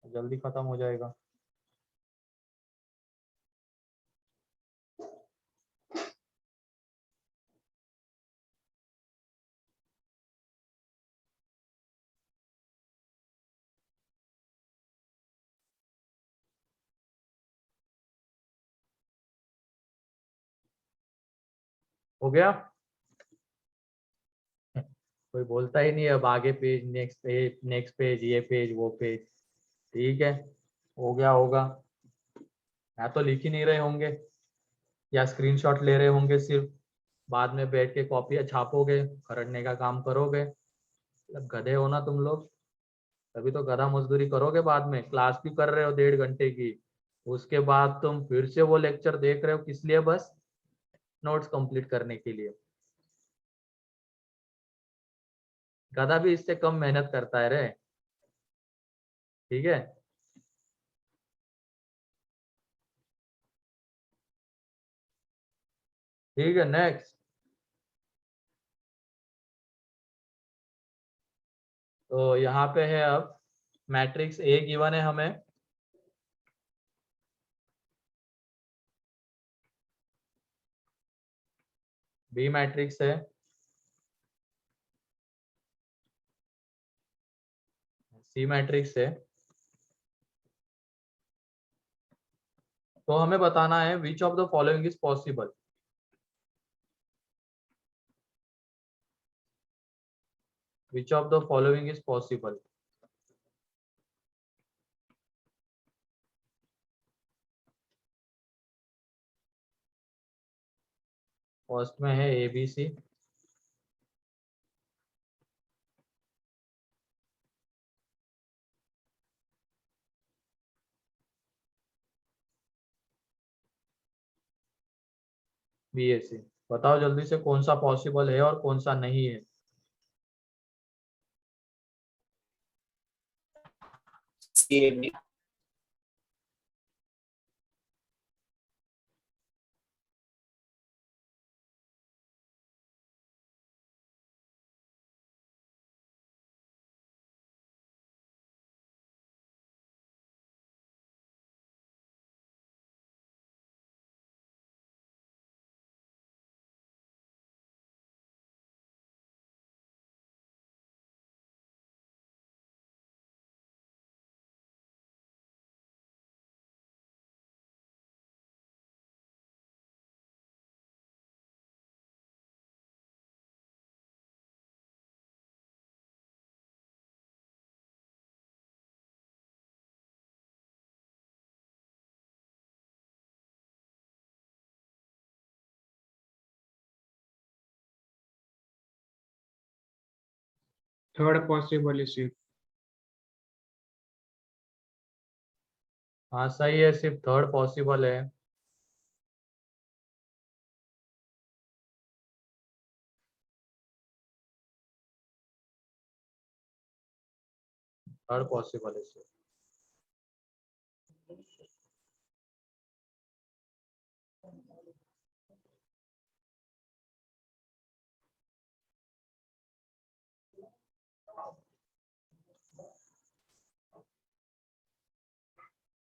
जल्दी खत्म हो जाएगा। हो गया? कोई बोलता ही नहीं अब आगे पेज, नेक्स्ट पेज, ये पेज, वो पेज। ठीक है, हो गया होगा, या तो लिख ही नहीं रहे होंगे या स्क्रीनशॉट ले रहे होंगे सिर्फ, बाद में बैठ के कॉपी छापोगे, खरड़ने का काम करोगे। मतलब गधे हो ना तुम लोग, तभी तो गधा मजदूरी करोगे बाद में। क्लास भी कर रहे हो 1.5 घंटे की, उसके बाद तुम फिर से वो लेक्चर देख रहे हो, किस लिए? बस नोट्स कंप्लीट करने के लिए। गधा भी इससे कम मेहनत करता है रे। ठीक है, ठीक है, नेक्स्ट। तो यहाँ पे है अब मैट्रिक्स ए गिवन है हमें, बी मैट्रिक्स है, सी मैट्रिक्स है। तो हमें बताना है विच of the following is possible. Which of the following is possible. First में है ए बी सी, बी ए सी। बताओ जल्दी से कौन सा पॉसिबल है और कौन सा नहीं है। CAB. थर्ड पॉसिबल इज हाँ सही है, सिर्फ थर्ड पॉसिबल है। थर्ड पॉसिबल है सिर्फ।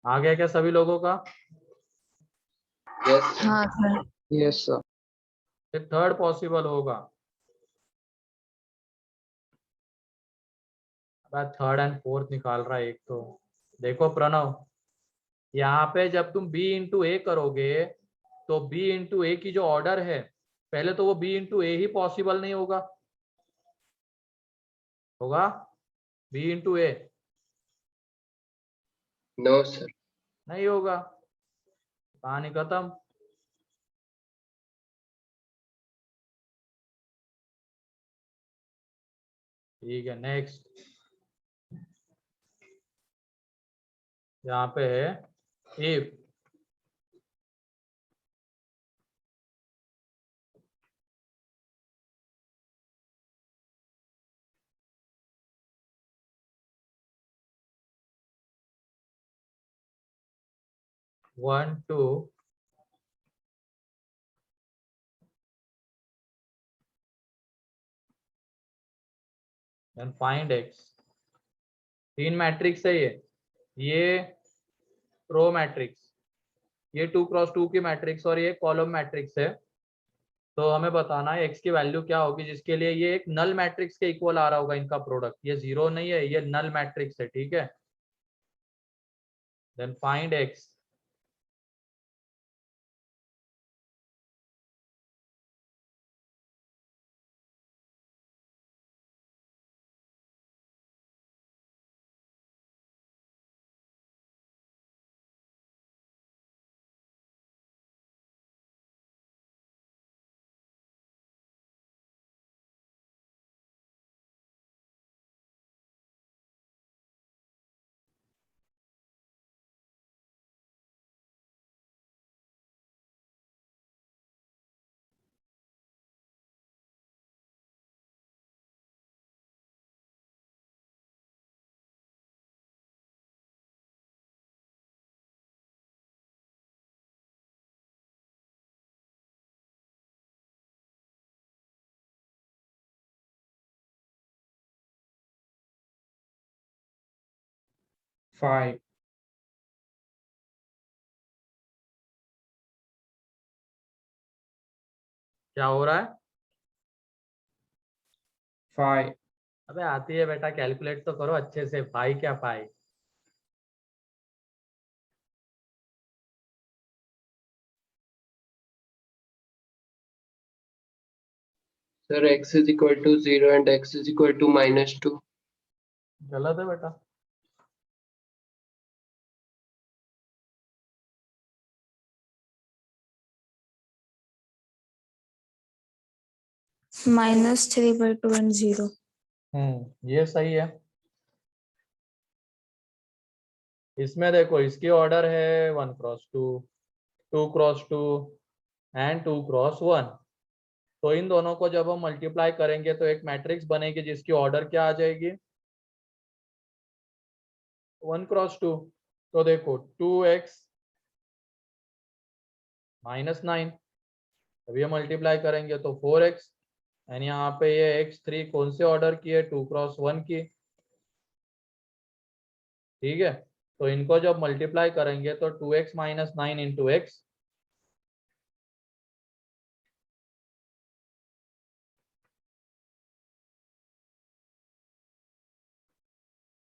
आ गया क्या सभी लोगों का? Yes, sir. हाँ सर। Yes, sir. सिर्फ थर्ड पॉसिबल होगा। थर्ड एंड फोर्थ निकाल रहा है एक तो। देखो प्रणव, यहाँ पे जब तुम b इंटू ए करोगे तो b इंटू ए की जो ऑर्डर है, पहले तो वो b इंटू ए ही पॉसिबल नहीं होगा। होगा b इंटू ए? No, sir. नहीं होगा, कहानी खत्म। ठीक है, नेक्स्ट। यहाँ पे है if one two then find x, तीन मैट्रिक्स है ये रो मैट्रिक्स, ये 2x2 की मैट्रिक्स और ये कॉलम मैट्रिक्स है। तो हमें बताना है x की वैल्यू क्या होगी जिसके लिए ये एक नल मैट्रिक्स के इक्वल आ रहा होगा इनका प्रोडक्ट, ये जीरो नहीं है, ये नल मैट्रिक्स है, ठीक है। Then find x, Five. क्या हो रहा है? Five. अबे आती है बेटा, कैलकुलेट तो करो अच्छे से, पाई क्या पाई। Sir, x is equal to 0 and x is equal to -2. गलत है बेटा, -3/2 and 0. ये सही है। इसमें देखो इसकी ऑर्डर है 1x2, 2x2 एंड 2x1। तो इन दोनों को जब हम मल्टीप्लाई करेंगे तो एक मैट्रिक्स बनेगी जिसकी ऑर्डर क्या आ जाएगी, 1x2। तो देखो 2x -9, अभी हम मल्टीप्लाई करेंगे तो 4x, एंड यहाँ पे ये x3 कौन से ऑर्डर की है, 2x1 की, ठीक है। तो इनको जब मल्टीप्लाई करेंगे तो 2x - 9 इंटू x,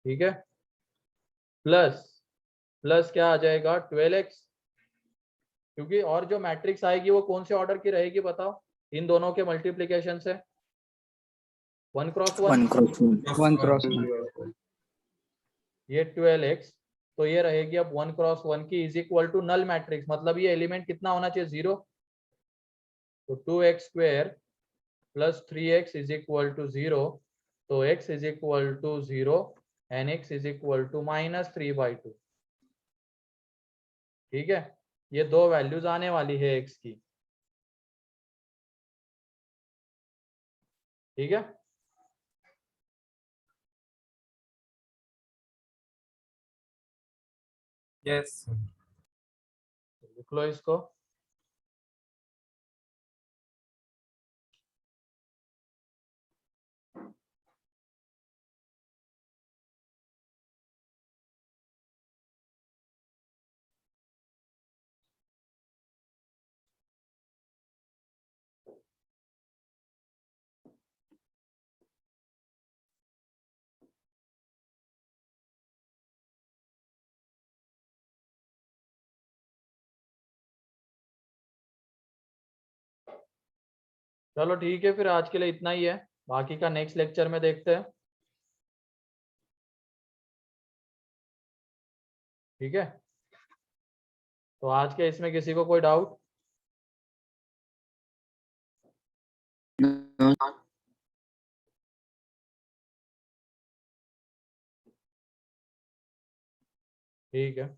ठीक है, प्लस प्लस क्या आ जाएगा 12x, क्योंकि और जो मैट्रिक्स आएगी वो कौन से ऑर्डर की रहेगी बताओ, इन दोनों के मल्टीप्लिकेशन से 1x1, 1 cross 1. 1x1. ये 12x, तो ये रहेगी अब 1x1 की is equal to null matrix, मतलब ये एलिमेंट कितना होना चाहिए, 0। तो 2x² plus 3x is equal to 0, तो x is equal to 0 and x is equal to -3/2, ठीक है। ये दो वैल्यूज आने वाली है x की, ठीक है। Yes, sir. लिख लो इसको। चलो ठीक है, फिर आज के लिए इतना ही है, बाकी का नेक्स्ट लेक्चर में देखते हैं, ठीक है। तो आज के इसमें किसी को कोई डाउट? ठीक है।